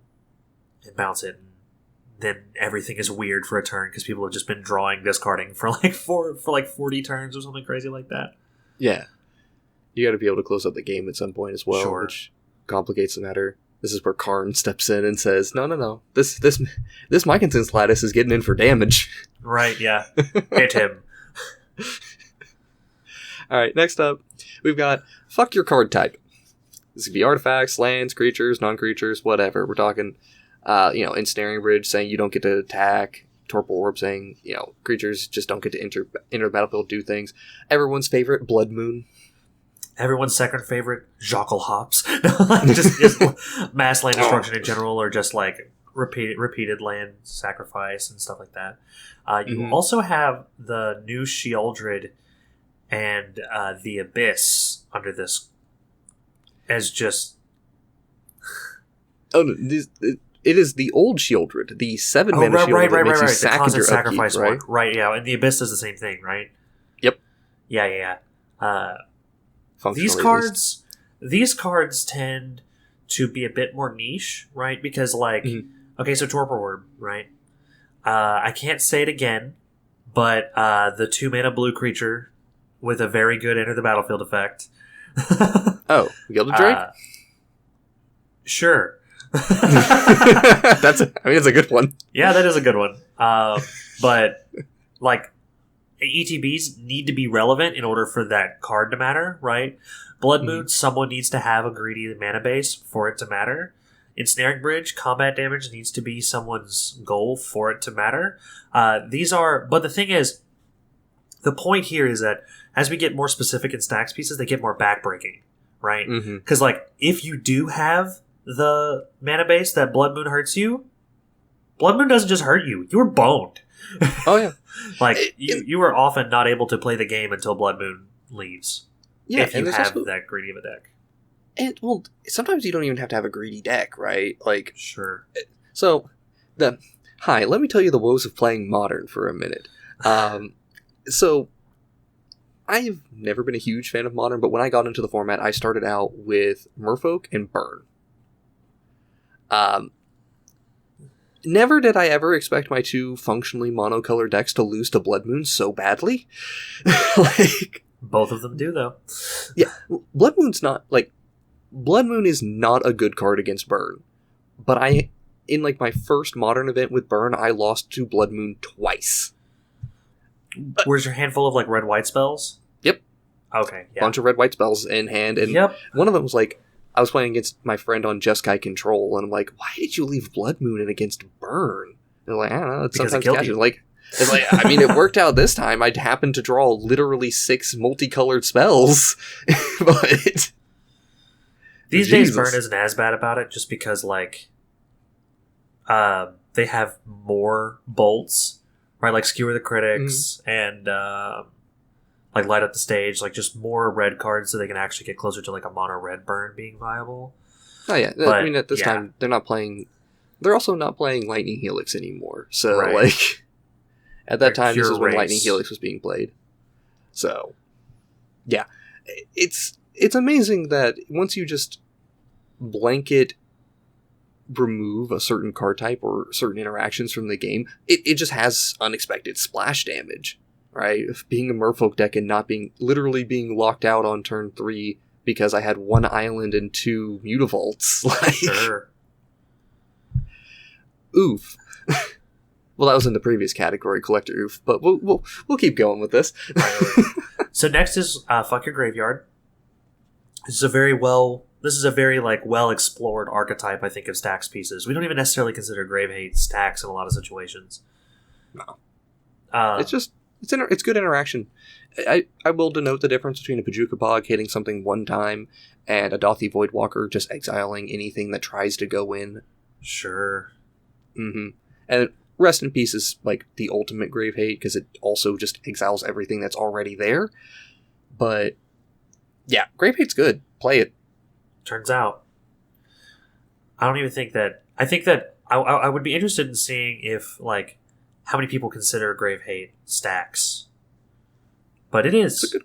bounce it. Then everything is weird for a turn because people have just been discarding for like 40 turns or something crazy like that. Yeah, you got to be able to close up the game at some point as well, which complicates the matter. This is where Karn steps in and says, "No, this Mykinson's lattice is getting in for damage." Right? Yeah, hit him. All right, next up, we've got fuck your card type. This could be artifacts, lands, creatures, non-creatures, whatever. We're talking. Ensnaring Bridge saying you don't get to attack. Torpor Orb saying, creatures just don't get to enter the battlefield, do things. Everyone's favorite, Blood Moon. Everyone's second favorite, Jockle Hops. just mass land destruction in general, or just like repeated land sacrifice and stuff like that. You also have the new Sheoldred and the Abyss under this as just... Oh, no, it is the old Shieldred, the 7-mana Shieldred that makes you sack the constant your upkeep, sacrifice right? one. Right, yeah. And the Abyss does the same thing, right? Yep. Yeah. Functionally, These cards tend to be a bit more niche, right? Because, like, okay, so Torpor Orb, right? I can't say it again, but the 2-mana blue creature with a very good enter the battlefield effect. Oh, Gilded Drake? Sure. It's a good one. Yeah, that is a good one. But, like, ETBs need to be relevant in order for that card to matter, right? Blood Moon, someone needs to have a greedy mana base for it to matter. Ensnaring Bridge, combat damage needs to be someone's goal for it to matter. But the thing is, the point here is that as we get more specific in Stax pieces, they get more backbreaking, right? Because, like, if you do have the mana base that Blood Moon hurts you, Blood Moon doesn't just hurt you. You were boned. Oh, yeah. Like, you are often not able to play the game until Blood Moon leaves. Yeah, if you have that greedy of a deck. And, well, sometimes you don't even have to have a greedy deck, right? Like, sure. So, let me tell you the woes of playing Modern for a minute. So, I've never been a huge fan of Modern, but when I got into the format, I started out with Merfolk and Burn. Never did I ever expect my two functionally monocolor decks to lose to Blood Moon so badly. Like, both of them do, though. Yeah, Blood Moon's not, like, Blood Moon is not a good card against Burn. But in, like, my first Modern event with Burn, I lost to Blood Moon twice. Where's your handful of, like, red-white spells? Yep. Okay, yeah. Bunch of red-white spells in hand, and one of them was, like, I was playing against my friend on Jeskai Control, and I'm like, why did you leave Blood Moon in against Burn? And they're like, I don't know, it's because sometimes it killed casual. you. Like, it's like, I mean, it worked out this time. I happened to draw literally 6 multicolored spells, but... These days, Burn isn't as bad about it, just because, like, they have more bolts, right? Like, Skewer the Critics, and, like, Light Up the Stage, like, just more red cards so they can actually get closer to, like, a mono-red Burn being viable. Oh, yeah. But, I mean, at this time, they're also not playing Lightning Helix anymore, so, like... At that time, this is when Lightning Helix was being played. So, yeah. It's amazing that once you just blanket remove a certain card type or certain interactions from the game, it just has unexpected splash damage, right? Being a Merfolk deck and not literally being locked out on turn 3 because I had 1 island and 2 Mutavaults. Like, sure. Oof. Well, that was in the previous category, Collector Oof, but we'll keep going with this. So next is Fuck Your Graveyard. This is a very well explored archetype, I think, of Stax pieces. We don't even necessarily consider Grave Hate Stax in a lot of situations. No. It's good interaction. I will denote the difference between a Pajuka Bog hitting something one time and a Dothi Voidwalker just exiling anything that tries to go in. Sure. And Rest in Peace is, like, the ultimate Grave Hate, because it also just exiles everything that's already there. But, yeah, Grave Hate's good. Play it. Turns out. I don't even think that... I think that I would be interested in seeing if, like, how many people consider Grave Hate Stax. But it is.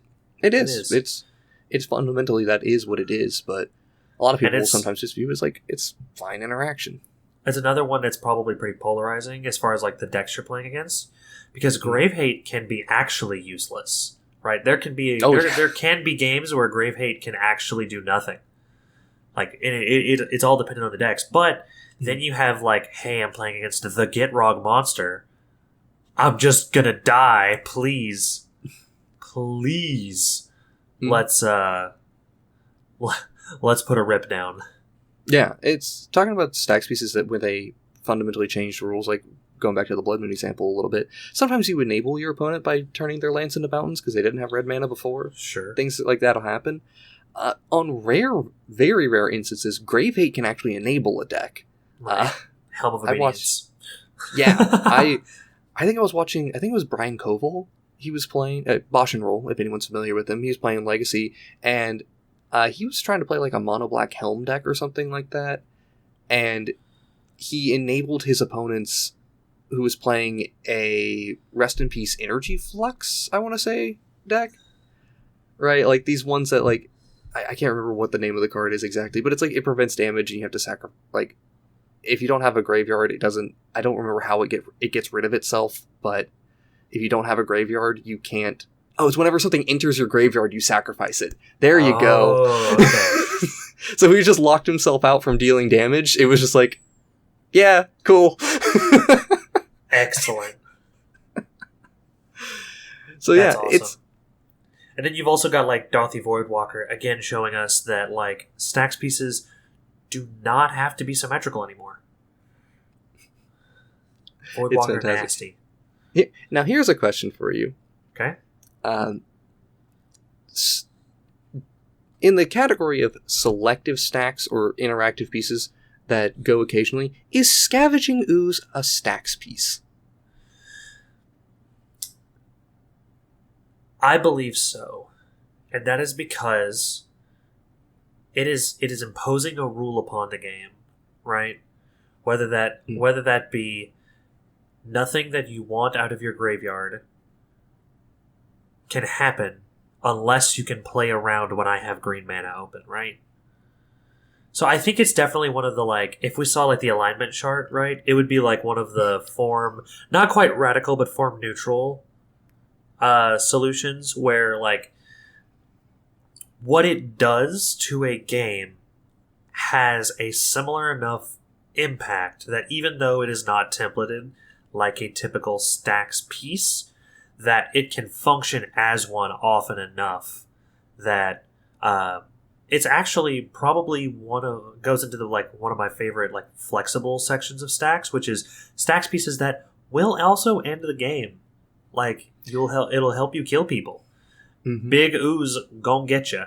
It is. It's fundamentally, that is what it is, but a lot of people will sometimes just view it as, like, it's fine interaction. It's another one that's probably pretty polarizing as far as, like, the decks you're playing against, because Grave Hate can be actually useless, right? There can be there can be games where Grave Hate can actually do nothing. Like, it's all dependent on the decks. But then you have, like, hey, I'm playing against the Gitrog monster. I'm just gonna die. Please, let's put a rip down. Yeah, it's talking about Stax pieces that when they fundamentally changed rules, like going back to the Blood Moon example a little bit, sometimes you enable your opponent by turning their lands into mountains because they didn't have red mana before. Sure. Things like that'll happen. On very rare instances, Grave Hate can actually enable a deck. Helm of Obedience. I think I was watching, I think it was Brian Koval. He was playing Bosch and Roll, if anyone's familiar with him. He was playing Legacy, and He was trying to play like a mono black helm deck or something like that, and he enabled his opponents who was playing a Rest in Peace Energy Flux, I want to say, deck. Right? Like these ones that like, I can't remember what the name of the card is exactly, but it's like it prevents damage and you have to sacrifice, like, if you don't have a graveyard, it doesn't, I don't remember how it gets rid of itself, but if you don't have a graveyard, you can't, oh, it's whenever something enters your graveyard, you sacrifice it. There you go. Okay. So he just locked himself out from dealing damage. It was just like, yeah, cool. Excellent. So That's yeah, awesome. it's... And then you've also got, like, Darthy Voidwalker, again showing us that, like, Stax pieces do not have to be symmetrical anymore. Voidwalker nasty. Yeah, now here's a question for you. Okay. In the category of selective stacks or interactive pieces that go occasionally, is Scavenging Ooze a Stax piece? I believe so. And that is because it is imposing a rule upon the game, right? Whether that be nothing that you want out of your graveyard can happen unless you can play around when I have green mana open, right? So I think it's definitely one of the, like, if we saw like the alignment chart, right, it would be like one of the form, not quite radical, but form neutral solutions where, like, what it does to a game has a similar enough impact that even though it is not templated like a typical Stax piece, that it can function as one often enough that it's actually probably goes into the, like, one of my favorite, like, flexible sections of Stax, which is Stax pieces that will also end the game. Like, it'll help you kill people. Mm-hmm. Big Ooze gon' get you.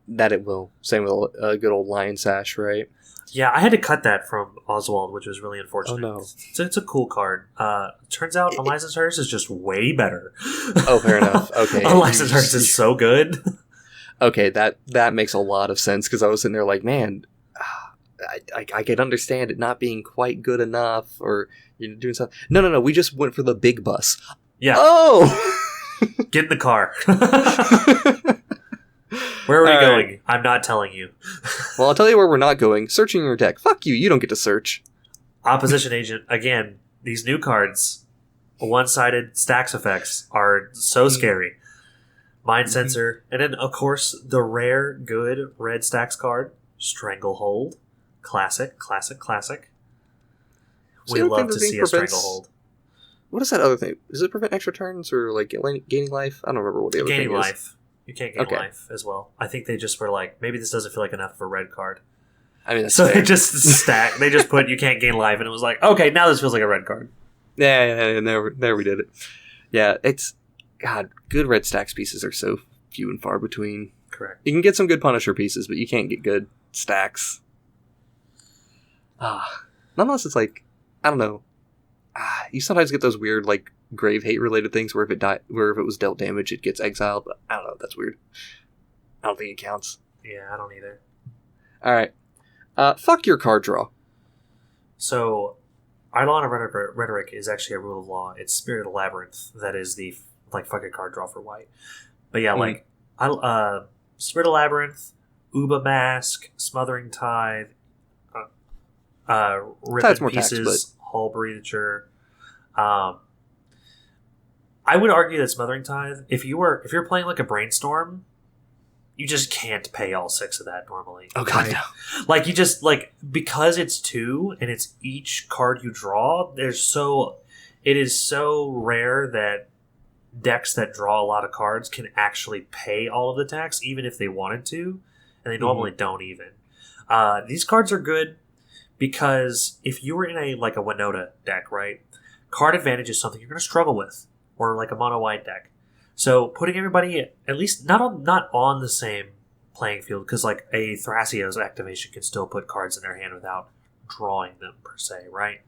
That it will. Same with a good old Lion Sash, right? Yeah, I had to cut that from Oswald, which was really unfortunate. Oh, no. It's a cool card. Turns out Unlicensed Hearse is just way better. Oh, fair enough. Okay. Unlicensed Hearse is so good. Okay, that makes a lot of sense, because I was sitting there like, man, I could understand it not being quite good enough, or doing something. No, we just went for the big bus. Yeah. Oh! Get in the car. Where are we going? Right. I'm not telling you. Well, I'll tell you where we're not going. Searching your deck. Fuck you don't get to search. Opposition Agent. Again, these new cards, one-sided Stax effects, are so scary. Mind Sensor. And then, of course, the rare, good red Stax card, Stranglehold. Classic. We love to see a Stranglehold. What is that other thing? Does it prevent extra turns or, like, gaining life? I don't remember what the other thing is. Gaining life. You can't gain life as well. I think they just were like, maybe this doesn't feel like enough for a red card. I mean, that's so fair. They just stack. They just put you can't gain life, and it was like, okay, now this feels like a red card. Yeah, and there we did it. Yeah, it's, God, good red Stax pieces are so few and far between. Correct. You can get some good Punisher pieces, but you can't get good Stax. Nonetheless, it's like, I don't know. You sometimes get those weird, like, grave hate related things where if it was dealt damage, it gets exiled. But I don't know. That's weird. I don't think it counts. Yeah, I don't either. All right. Fuck your card draw. So, Eidolon of Rhetoric is actually a rule of law. It's Spirit of Labyrinth that is the, like, fuck your card draw for white. But yeah, like, Spirit of Labyrinth, Uba Mask, Smothering Tithe, Rip in Pieces, Hull Breacher. I would argue that Smothering Tithe, if you're playing like a Brainstorm, you just can't pay all 6 of that normally. Oh god, no. Like, you just, like, because it's 2 and it's each card you draw, it is so rare that decks that draw a lot of cards can actually pay all of the tax, even if they wanted to, and they normally don't even. These cards are good because if you were in a Winota deck, right, card advantage is something you're going to struggle with, or like a mono white deck. So putting everybody at least not on the same playing field, because like a Thrasios activation can still put cards in their hand without drawing them per se, right?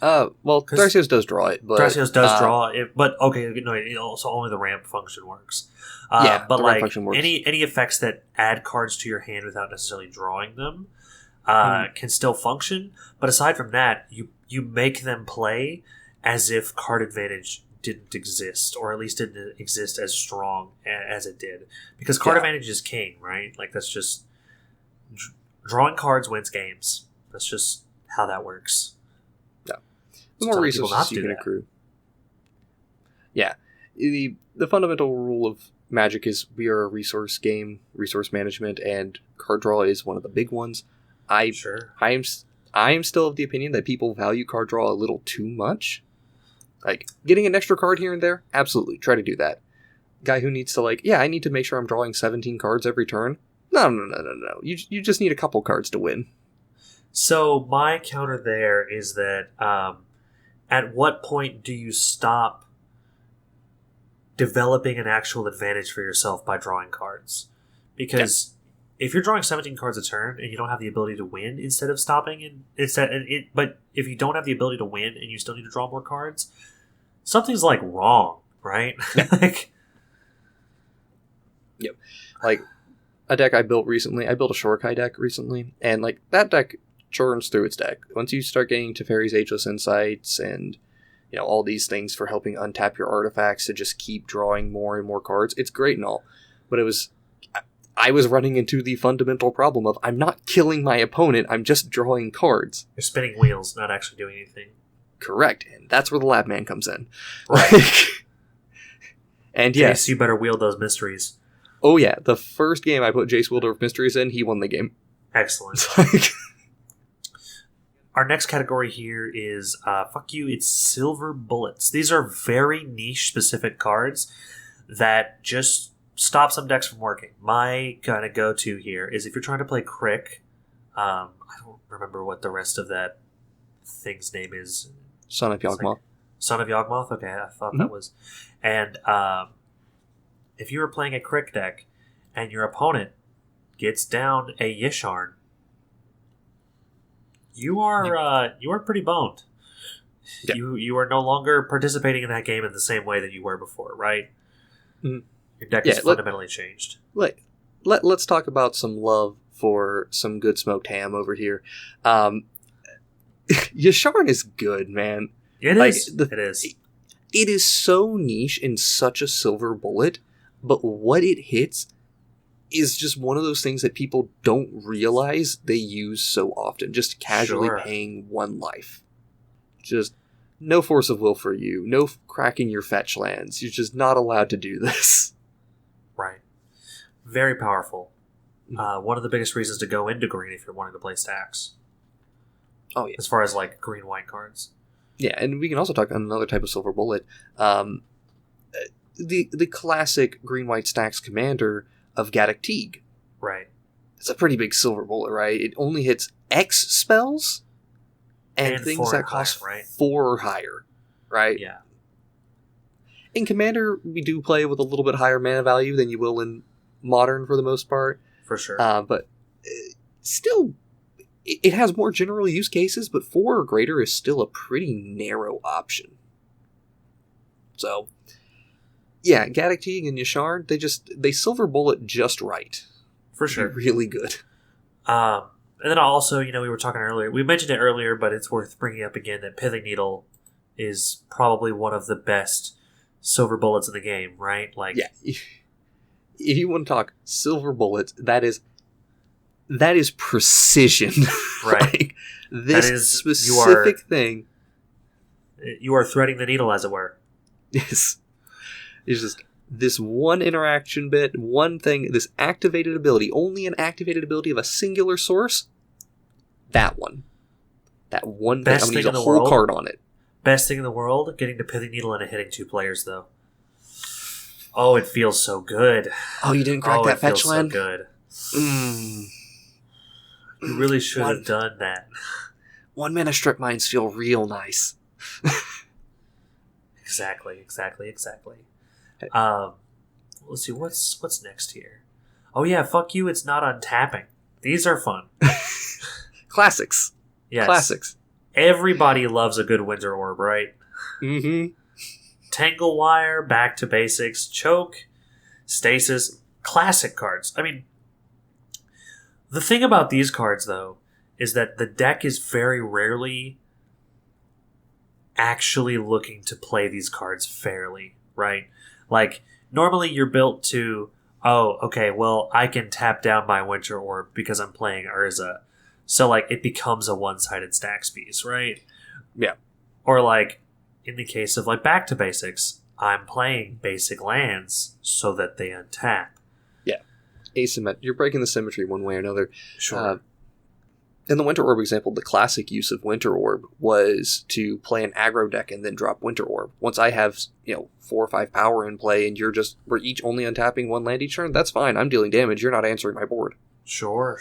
Well, Thrasios does draw it, but Thrasios does draw it, but okay, no, also only the ramp function works. But the ramp like function works. any effects that add cards to your hand without necessarily drawing them can still function. But aside from that, you make them play as if card advantage didn't exist, or at least didn't exist as strong as it did, because card advantage is king, right? Like that's just drawing cards wins games. That's just how that works. Yeah, the more resources you can accrue. Yeah, the fundamental rule of Magic is we are a resource game, resource management, and card draw is one of the big ones. I'm still of the opinion that people value card draw a little too much. Like, getting an extra card here and there, absolutely, try to do that. Guy who needs to, I need to make sure I'm drawing 17 cards every turn. No. You just need a couple cards to win. So, my counter there is that, at what point do you stop developing an actual advantage for yourself by drawing cards? Because if you're drawing 17 cards a turn and you don't have the ability to win instead of stopping, but if you don't have the ability to win and you still need to draw more cards, something's wrong, right? Yep. Like a deck I built recently, I built a Shorkai deck recently, and that deck churns through its deck. Once you start getting Teferi's Ageless Insights and all these things for helping untap your artifacts to just keep drawing more and more cards, it's great and all, but I was running into the fundamental problem of I'm not killing my opponent, I'm just drawing cards. You're spinning wheels, not actually doing anything. Correct, and that's where the lab man comes in. Right. And yes, you better wield those mysteries. Oh yeah, the first game I put Jace Wielder of Mysteries in, he won the game. Excellent. Our next category here is, it's Silver Bullets. These are very niche-specific cards that just stop some decks from working. My kind of go-to here is if you're trying to play Crick, I don't remember what the rest of that thing's name is. Son of Yawgmoth. Son of Yawgmoth? Okay, I thought that was. And if you were playing a Crick deck and your opponent gets down a Yisharn, you are pretty boned. Yeah. You are no longer participating in that game in the same way that you were before, right? Mm-hmm. Your deck is fundamentally changed. Let's talk about some love for some good smoked ham over here. Yisharn is good, man. It is. It is. It is so niche in such a silver bullet, but what it hits is just one of those things that people don't realize they use so often. Just casually paying one life. Just no force of will for you. No cracking your fetch lands. You're just not allowed to do this. Right. Very powerful. One of the biggest reasons to go into green if you're wanting to play Stax. Oh, yeah. As far as green-white cards. Yeah, and we can also talk on another type of silver bullet. The classic green-white Stax commander of Gaddock Teague. Right. It's a pretty big silver bullet, right? It only hits X spells and things that cost 4 or higher, right? Yeah. In Commander, we do play with a little bit higher mana value than you will in Modern for the most part. For sure. But still, it has more general use cases, but 4 or greater is still a pretty narrow option. So, yeah, Gaddock Teague and Yisharn, they silver bullet just right. For sure. Really good. And then also, we were talking earlier, we mentioned it earlier, but it's worth bringing up again that Pithing Needle is probably one of the best silver bullets in the game, right? Yeah. If you want to talk silver bullets, that is precision. Right. This specific thing. You are threading the needle, as it were. Yes. It's just this one interaction bit, one thing, this activated ability, only an activated ability of a singular source. That one. That one thing. I'm going to use a whole card on it. Best thing in the world, getting to Pithing Needle and hitting 2 players, though. Oh, it feels so good. Oh, you didn't crack that fetch land? It feels so good. You really should have done that. 1 mana strip mines feel real nice. Exactly. Let's see, what's next here? Oh yeah, fuck you, it's not untapping. These are fun. Classics. Yes. Classics. Everybody loves a good Winter Orb, right? Mm-hmm. Tangle Wire, Back to Basics, Choke, Stasis, classic cards. I mean, the thing about these cards, though, is that the deck is very rarely actually looking to play these cards fairly, right? Like, normally you're built to, oh, okay, well, I can tap down my Winter Orb because I'm playing Urza. So, like, it becomes a one-sided Stax piece, right? Yeah. Or, like, in the case of, like, Back to Basics, I'm playing basic lands so that they untap. Yeah. You're breaking the symmetry one way or another. Sure. In the Winter Orb example, the classic use of Winter Orb was to play an aggro deck and then drop Winter Orb. Once I have, 4 or 5 power in play and we're each only untapping 1 land each turn, that's fine. I'm dealing damage. You're not answering my board. Sure.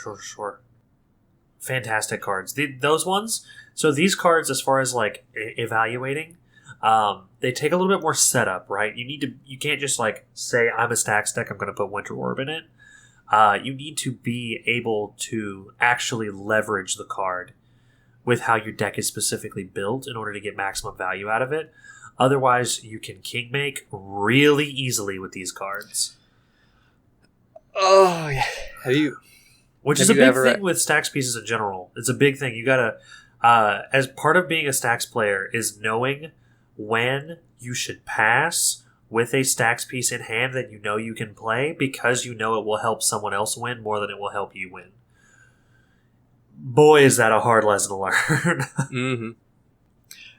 Fantastic cards. Those ones, so these cards, as far as, like, evaluating, they take a little bit more setup, right? You can't just, like, say, I'm a Stax deck, I'm going to put Winter Orb in it. You need to be able to actually leverage the card with how your deck is specifically built in order to get maximum value out of it. Otherwise, you can king make really easily with these cards. Oh, yeah. Which is a big thing with Stax pieces in general. It's a big thing. You gotta, as part of being a Stax player, is knowing when you should pass with a Stax piece in hand that you know you can play, because you know it will help someone else win more than it will help you win. Boy, is that a hard lesson to learn. Mm-hmm.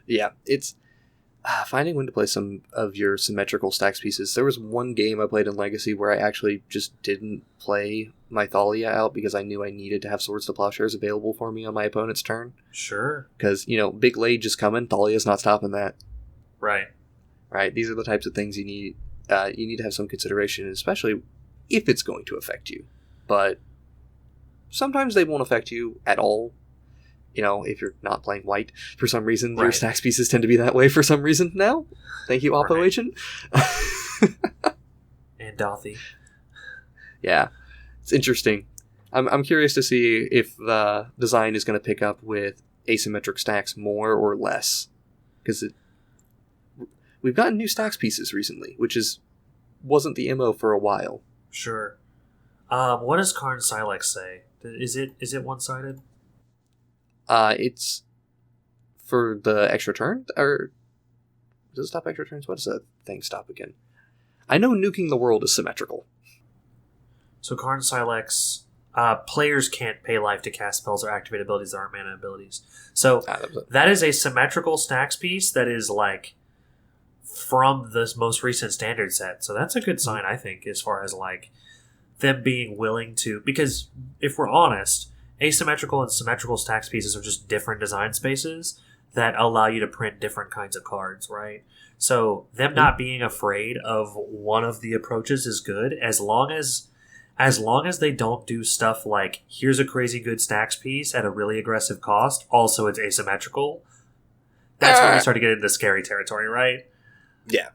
Yeah, it's finding when to play some of your symmetrical Stax pieces. There was one game I played in Legacy where I actually just didn't play my Thalia out because I knew I needed to have Swords to Plowshares available for me on my opponent's turn. Sure. Because, Big Lage is coming. Thalia's not stopping that. Right. Right? These are the types of things you need. You need to have some consideration, especially if it's going to affect you. But sometimes they won't affect you at all. If you're not playing white for some reason, right. Your Stax pieces tend to be that way for some reason now. Thank you, Oppo Agent. And Dothy. Yeah, it's interesting. I'm curious to see if the design is going to pick up with asymmetric stacks more or less, because we've gotten new Stax pieces recently, which wasn't the MO for a while. Sure. What does Karn Silex say? Is it one-sided? It's for the extra turn, or does it stop extra turns? What does that thing stop again? I know nuking the world is symmetrical. So Karn Silex, players can't pay life to cast spells or activate abilities that aren't mana abilities. So that is a symmetrical Stax piece that is, like, from this most recent standard set. So that's a good sign, I think, as far as, like, them being willing to, because if we're honest, asymmetrical and symmetrical Stax pieces are just different design spaces that allow you to print different kinds of cards, right? So them not being afraid of one of the approaches is good, as long as they don't do stuff like, here's a crazy good Stax piece at a really aggressive cost, also it's asymmetrical. That's when we start to get into scary territory, right? Yeah.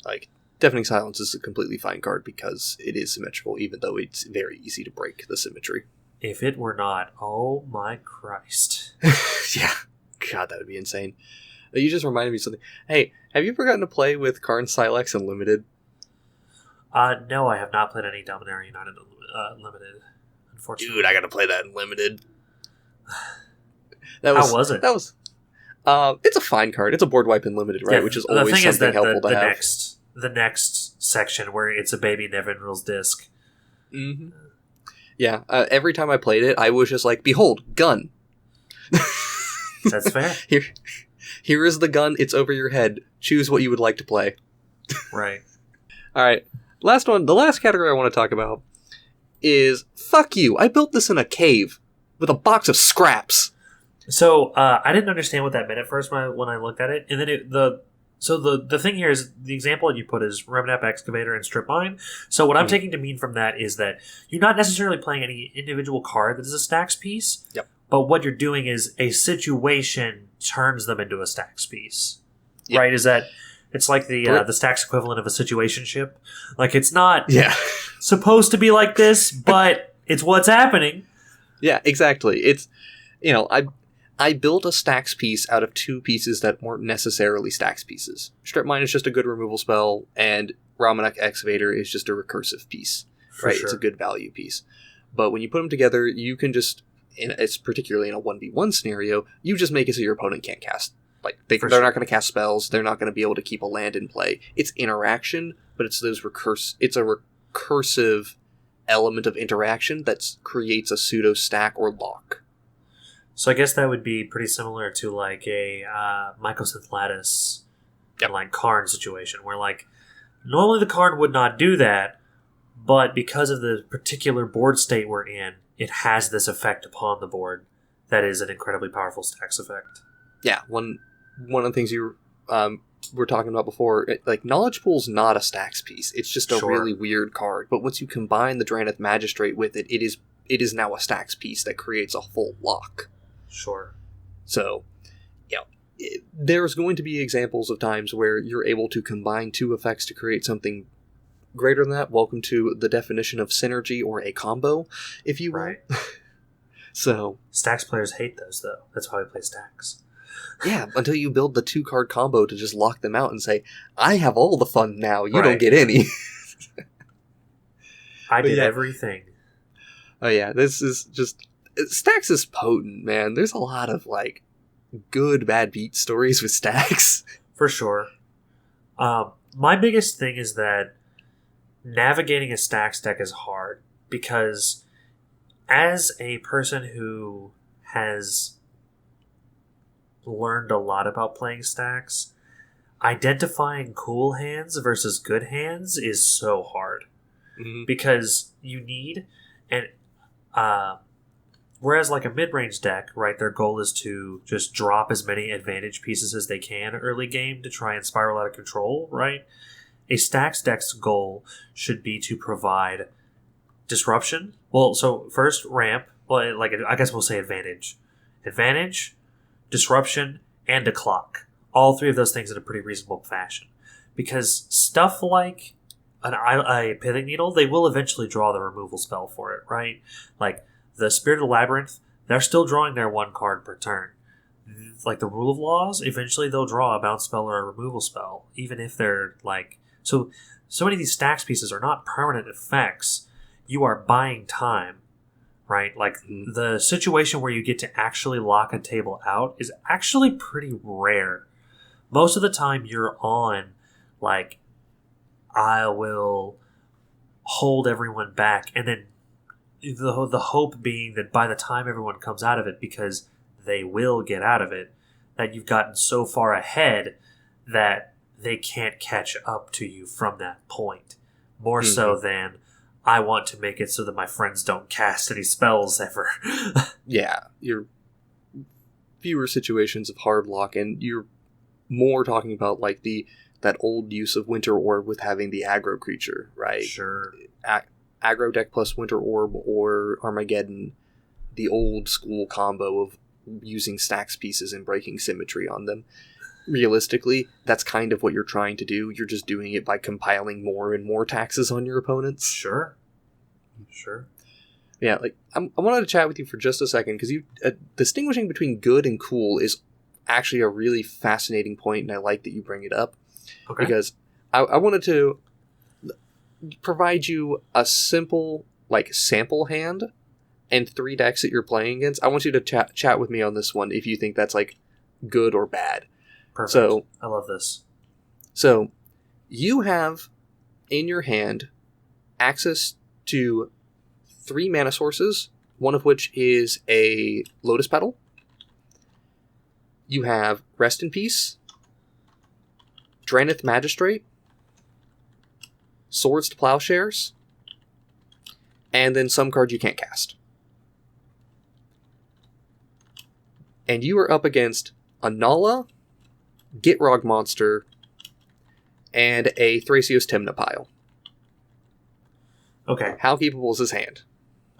Like, Deafening Silence is a completely fine card because it is symmetrical, even though it's very easy to break the symmetry. If it were not, oh my Christ. Yeah. God, that would be insane. You just reminded me of something. Hey, have you ever gotten to play with Karn Silex Unlimited? No, I have not played any Dominaria United Limited, unfortunately. Dude, I got to play that in Limited. How was it? That was... it's a fine card. It's a board wipe in Limited, right? Yeah, which is always something helpful to have. The next section where it's a baby Nevinril's disc. Mm-hmm. Yeah, every time I played it, I was just like, behold, gun. That's fair. Here is the gun. It's over your head. Choose what you would like to play. Right. All right. Last one. The last category I want to talk about is, fuck you. I built this in a cave with a box of scraps. So I didn't understand what that meant at first when I looked at it, and then the thing here is the example that you put is Remnap Excavator and Strip Mine. So what I'm taking to mean from that is that you're not necessarily playing any individual card that is a Stax piece. Yep. But what you're doing is a situation turns them into a Stax piece. Yep. Right? Is that it's like the Stax equivalent of a situationship? Like, it's not supposed to be like this, but it's what's happening. Yeah, exactly. It's I built a Stax piece out of 2 pieces that weren't necessarily Stax pieces. Strip Mine is just a good removal spell, and Ramanak Excavator is just a recursive piece. Right? Sure. It's a good value piece. But when you put them together, you can just, it's particularly in a 1v1 scenario, you just make it so your opponent can't cast. Like, they're not going to cast spells, they're not going to be able to keep a land in play. It's interaction, but it's a recursive element of interaction that creates a pseudo stack or lock. So I guess that would be pretty similar to like a Mycosynth Lattice and like Karn situation, where like normally the Karn would not do that, but because of the particular board state we're in, it has this effect upon the board that is an incredibly powerful Stax effect. Yeah, one of the things you were talking about before, like Knowledge Pool's not a Stax piece. It's just a really weird card. But once you combine the Drannith Magistrate with it, it is now a Stax piece that creates a full lock. Sure. So, there's going to be examples of times where you're able to combine 2 effects to create something greater than that. Welcome to the definition of synergy or a combo, if you will. Right. So Stax players hate those, though. That's why we play Stax. Yeah, until you build the 2-card combo to just lock them out and say, I have all the fun now, you don't get any. I did everything. Oh yeah, this is just... Stax is potent, man. There's a lot of, like, good bad beat stories with Stax. For sure. My biggest thing is that navigating a Stax deck is hard, because as a person who has learned a lot about playing Stax, identifying cool hands versus good hands is so hard. Mm-hmm. Because you need, and whereas like a mid-range deck, right, their goal is to just drop as many advantage pieces as they can early game to try and spiral out of control, right? A Stax deck's goal should be to provide disruption. Well, so first ramp, well, like I guess we'll say advantage. Advantage, disruption, and a clock. All 3 of those things in a pretty reasonable fashion. Because stuff like a Pithing Needle, they will eventually draw the removal spell for it, right? Like the Spirit of the Labyrinth, they're still drawing their 1 card per turn. Like the Rule of Laws, eventually they'll draw a bounce spell or a removal spell, even if they're like... So many of these Stax pieces are not permanent effects. You are buying time. Right? Like, the situation where you get to actually lock a table out is actually pretty rare. Most of the time you're on, like, I will hold everyone back, and then the hope being that by the time everyone comes out of it, because they will get out of it, that you've gotten so far ahead that they can't catch up to you from that point. More so than... I want to make it so that my friends don't cast any spells ever. Yeah, you're fewer situations of hard lock, and you're more talking about like that old use of Winter Orb with having the aggro creature, right? Sure. Aggro deck plus Winter Orb or Armageddon, the old school combo of using Stax pieces and breaking symmetry on them. Realistically, that's kind of what you're trying to do. You're just doing it by compiling more and more taxes on your opponents. Sure. Yeah, like, I wanted to chat with you for just a second, because distinguishing between good and cool is actually a really fascinating point, and I like that you bring it up. Okay. Because I wanted to provide you a simple, like, sample hand and 3 decks that you're playing against. I want you to chat with me on this one if you think that's, like, good or bad. Perfect. So, I love this. So, you have in your hand access to 3 mana sources, one of which is a Lotus Petal. You have Rest in Peace, Drannith Magistrate, Swords to Plowshares, and then some cards you can't cast. And you are up against a Nala, Gitrog Monster, and a Thrasios Timna pile. Okay. How capable is his hand?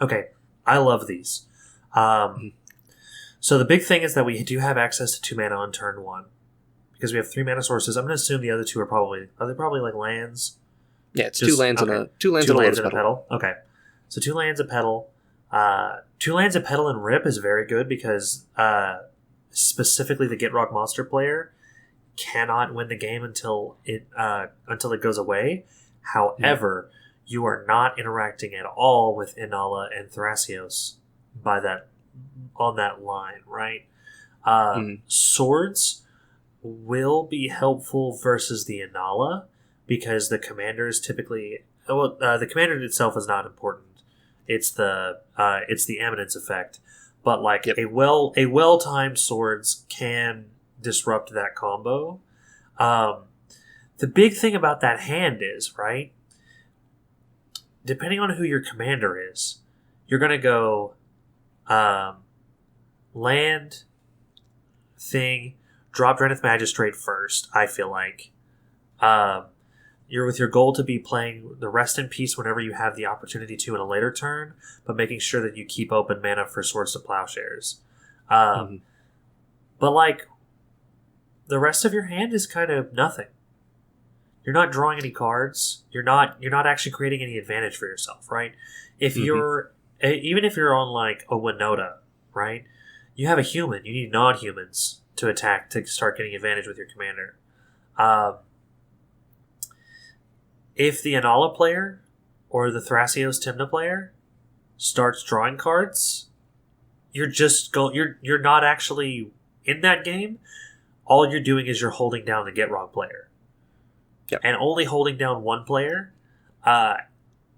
Okay. I love these. So the big thing is that we do have access to 2 mana on turn 1. Because we have 3 mana sources. I'm going to assume the other 2 are probably like lands? Yeah, it's 2 lands and a petal. Okay. So 2 lands, a petal. 2 lands, a petal, and Rip is very good because specifically the Get Rock Monster player, cannot win the game until it goes away. However, you are not interacting at all with Inala and Thrasios on that line, right? Swords will be helpful versus the Inala because the commander is typically the commander itself is not important. It's the eminence effect, but like a well timed swords can disrupt that combo. The big thing about that hand is, right, depending on who your commander is, you're gonna go land thing, drop Drannith Magistrate first. I feel like you're with your goal to be playing the Rest in Peace whenever you have the opportunity to in a later turn, but making sure that you keep open mana for Swords to Plowshares. But like the rest of your hand is kind of nothing. You're not drawing any cards. You're not actually creating any advantage for yourself, right? If you're even if you're on like a Winota, right? You have a human. You need non-humans to attack to start getting advantage with your commander. If the Inala player or the Thrasios Tymna player starts drawing cards, you're not actually in that game. All you're doing is you're holding down the Get Rock player. Yep. And only holding down one player,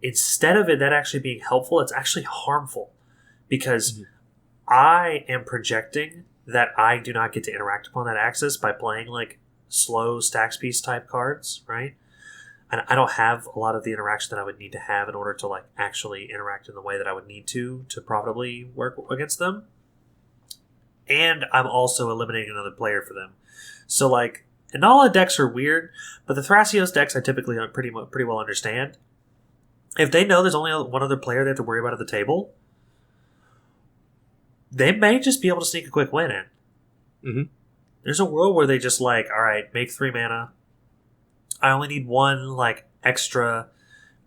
instead of that actually being helpful, it's actually harmful. Because I am projecting that I do not get to interact upon that axis by playing like slow Stax piece type cards, right? And I don't have a lot of the interaction that I would need to have in order to like actually interact in the way that I would need to profitably work against them. And I'm also eliminating another player for them. So like Inala decks are weird, but the Thrasios decks I typically pretty well understand. If they know there's only one other player they have to worry about at the table, they may just be able to sneak a quick win in. There's a world where they just like, all right, make 3 mana. I only need one like extra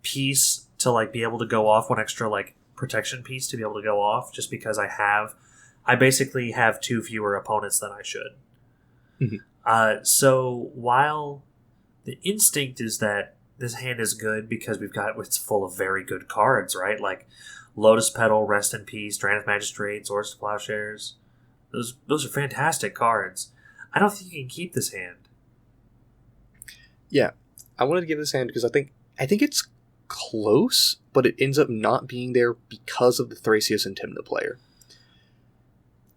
piece to like be able to go off, one extra like protection piece to be able to go off, just because I basically have 2 fewer opponents than I should. So while the instinct is that this hand is good because it's full of very good cards, right? Like Lotus Petal, Rest in Peace, Drannith Magistrate, Swords to Plowshares. Those are fantastic cards. I don't think you can keep this hand. Yeah, I wanted to give this hand because I think it's close, but it ends up not being there because of the Thrasios and Tymna player.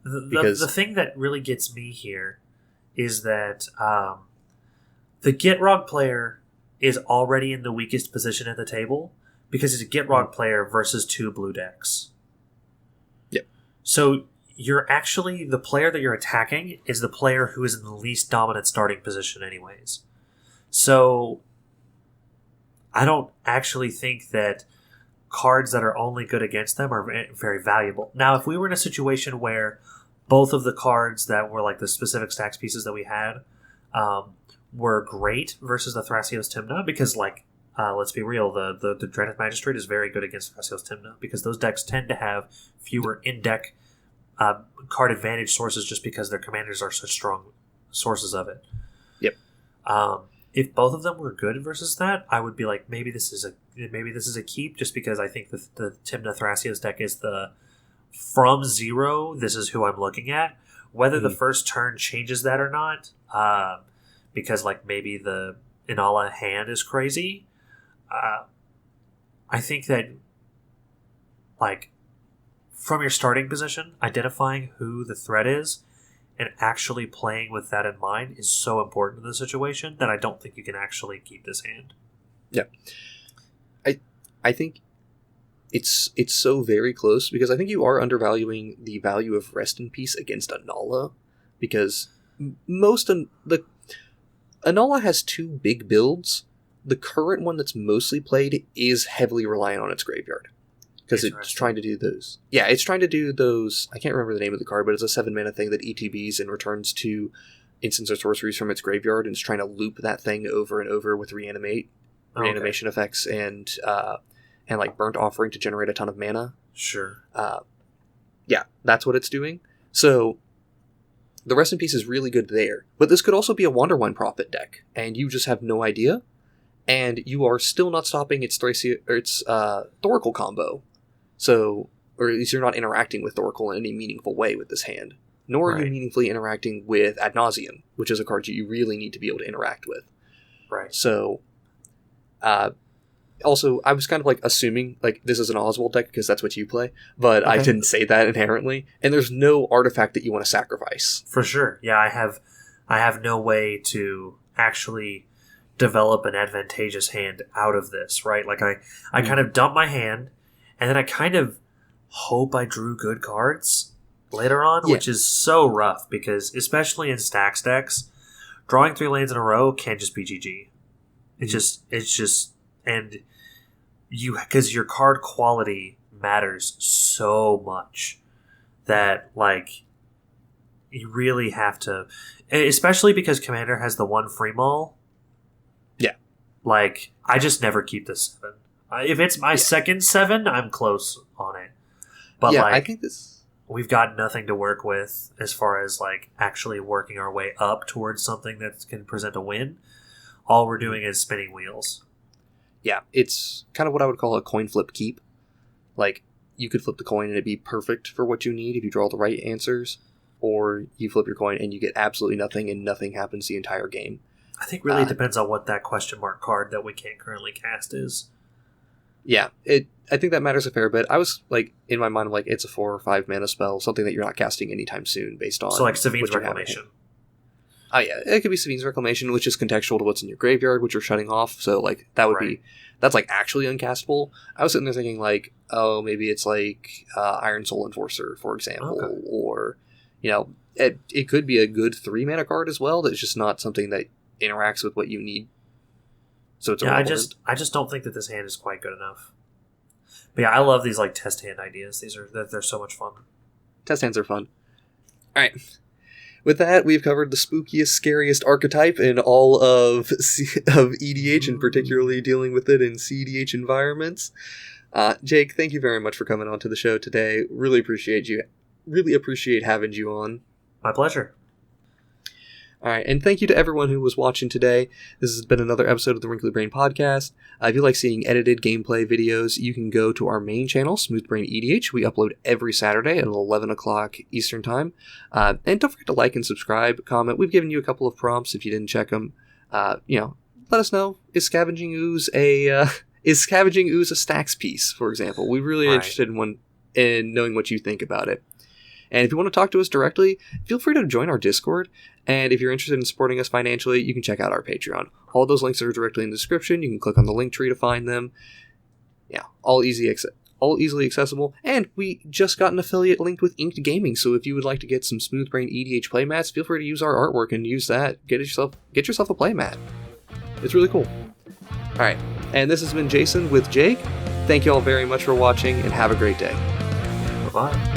The thing that really gets me here is that the Gitrog player is already in the weakest position at the table because it's a Gitrog player versus 2 blue decks. Yep. So you're actually, the player that you're attacking is the player who is in the least dominant starting position anyways. So I don't actually think that cards that are only good against them are very valuable. Now, if we were in a situation where both of the cards that were like the specific Stax pieces that we had were great versus the Thrasios Tymna, because like, let's be real, the Drannith Magistrate is very good against Thrasios Tymna, because those decks tend to have fewer in-deck card advantage sources just because their commanders are such strong sources of it. Yep. If both of them were good versus that, I would be like, maybe this is a keep, just because I think the Tymna Thrasios deck is the from 0. This is who I'm looking at. Whether the first turn changes that or not, because like maybe the Inala hand is crazy. I think that like from your starting position, identifying who the threat is and actually playing with that in mind is so important in the situation that I don't think you can actually keep this hand. Yeah. I think it's so very close, because I think you are undervaluing the value of Rest in Peace against Inala, because the Inala has 2 big builds. The current one that's mostly played is heavily reliant on its graveyard, because it's trying to do those. Yeah, it's trying to do those. I can't remember the name of the card, but it's a 7 mana thing that ETBs and returns 2 instants or sorceries from its graveyard, and it's trying to loop that thing over and over with reanimation effects and like Burnt Offering to generate a ton of mana. Sure. Yeah, that's what it's doing. So The Rest in Peace is really good there. But this could also be a Wonderwine Prophet deck, and you just have no idea, and you are still not stopping its Thoracle combo. So, or at least you're not interacting with Thoracle in any meaningful way with this hand. Nor are you meaningfully interacting with Ad Nauseam, which is a card you really need to be able to interact with. Right. So, also, I was kind of like assuming like this is an Oswald deck because that's what you play, but I didn't say that inherently. And there's no artifact that you want to sacrifice. For sure. Yeah, I have no way to actually develop an advantageous hand out of this, right? Like I kind of dump my hand, and then I kind of hope I drew good cards later on, which is so rough because especially in Stax decks, drawing 3 lands in a row can't just be GG. It's just and because your card quality matters so much that like you really have to, especially because Commander has the 1 free Mull. Yeah, like I just never keep the 7. If it's my second 7, I'm close on it. But I think we've got nothing to work with as far as like actually working our way up towards something that can present a win. All we're doing is spinning wheels. Yeah, it's kind of what I would call a coin flip keep. Like, you could flip the coin and it'd be perfect for what you need if you draw the right answers, or you flip your coin and you get absolutely nothing and nothing happens the entire game. I think really it depends on what that question mark card that we can't currently cast is. Yeah, I think that matters a fair bit. I was, like, in my mind, like, it's a 4 or 5 mana spell, something that you're not casting anytime soon based on... So, like, Savine's Reclamation. Oh, yeah, it could be Savine's Reclamation, which is contextual to what's in your graveyard, which you're shutting off, so, like, that would be... That's, like, actually uncastable. I was sitting there thinking, like, oh, maybe it's, like, Iron Soul Enforcer, for example, or, you know, it could be a good 3-mana card as well, that's just not something that interacts with what you need. So it's I just don't think that this hand is quite good enough. But yeah, I love these, like, test hand ideas. They're so much fun. Test hands are fun. Alright. With that, we've covered the spookiest, scariest archetype in all of EDH, and particularly dealing with it in CEDH environments. Jake, thank you very much for coming on to the show today. Really appreciate you. Really appreciate having you on. My pleasure. Alright, and thank you to everyone who was watching today. This has been another episode of the Wrinkly Brain Podcast. If you like seeing edited gameplay videos, you can go to our main channel, SmoothBrainEDH. We upload every Saturday at 11 o'clock Eastern Time. And don't forget to like and subscribe, comment. We've given you a couple of prompts if you didn't check them. Let us know, is Scavenging Ooze a Stax piece, for example? We're really interested in knowing what you think about it. And if you want to talk to us directly, feel free to join our Discord. And if you're interested in supporting us financially, you can check out our Patreon. All those links are directly in the description. You can click on the link tree to find them. Yeah, all easily accessible. And we just got an affiliate linked with Inked Gaming, so if you would like to get some SmoothBrainEDH playmats, feel free to use our artwork and use that. Get yourself a playmat. It's really cool. Alright, and this has been Jason with Jake. Thank you all very much for watching, and have a great day. Bye-bye.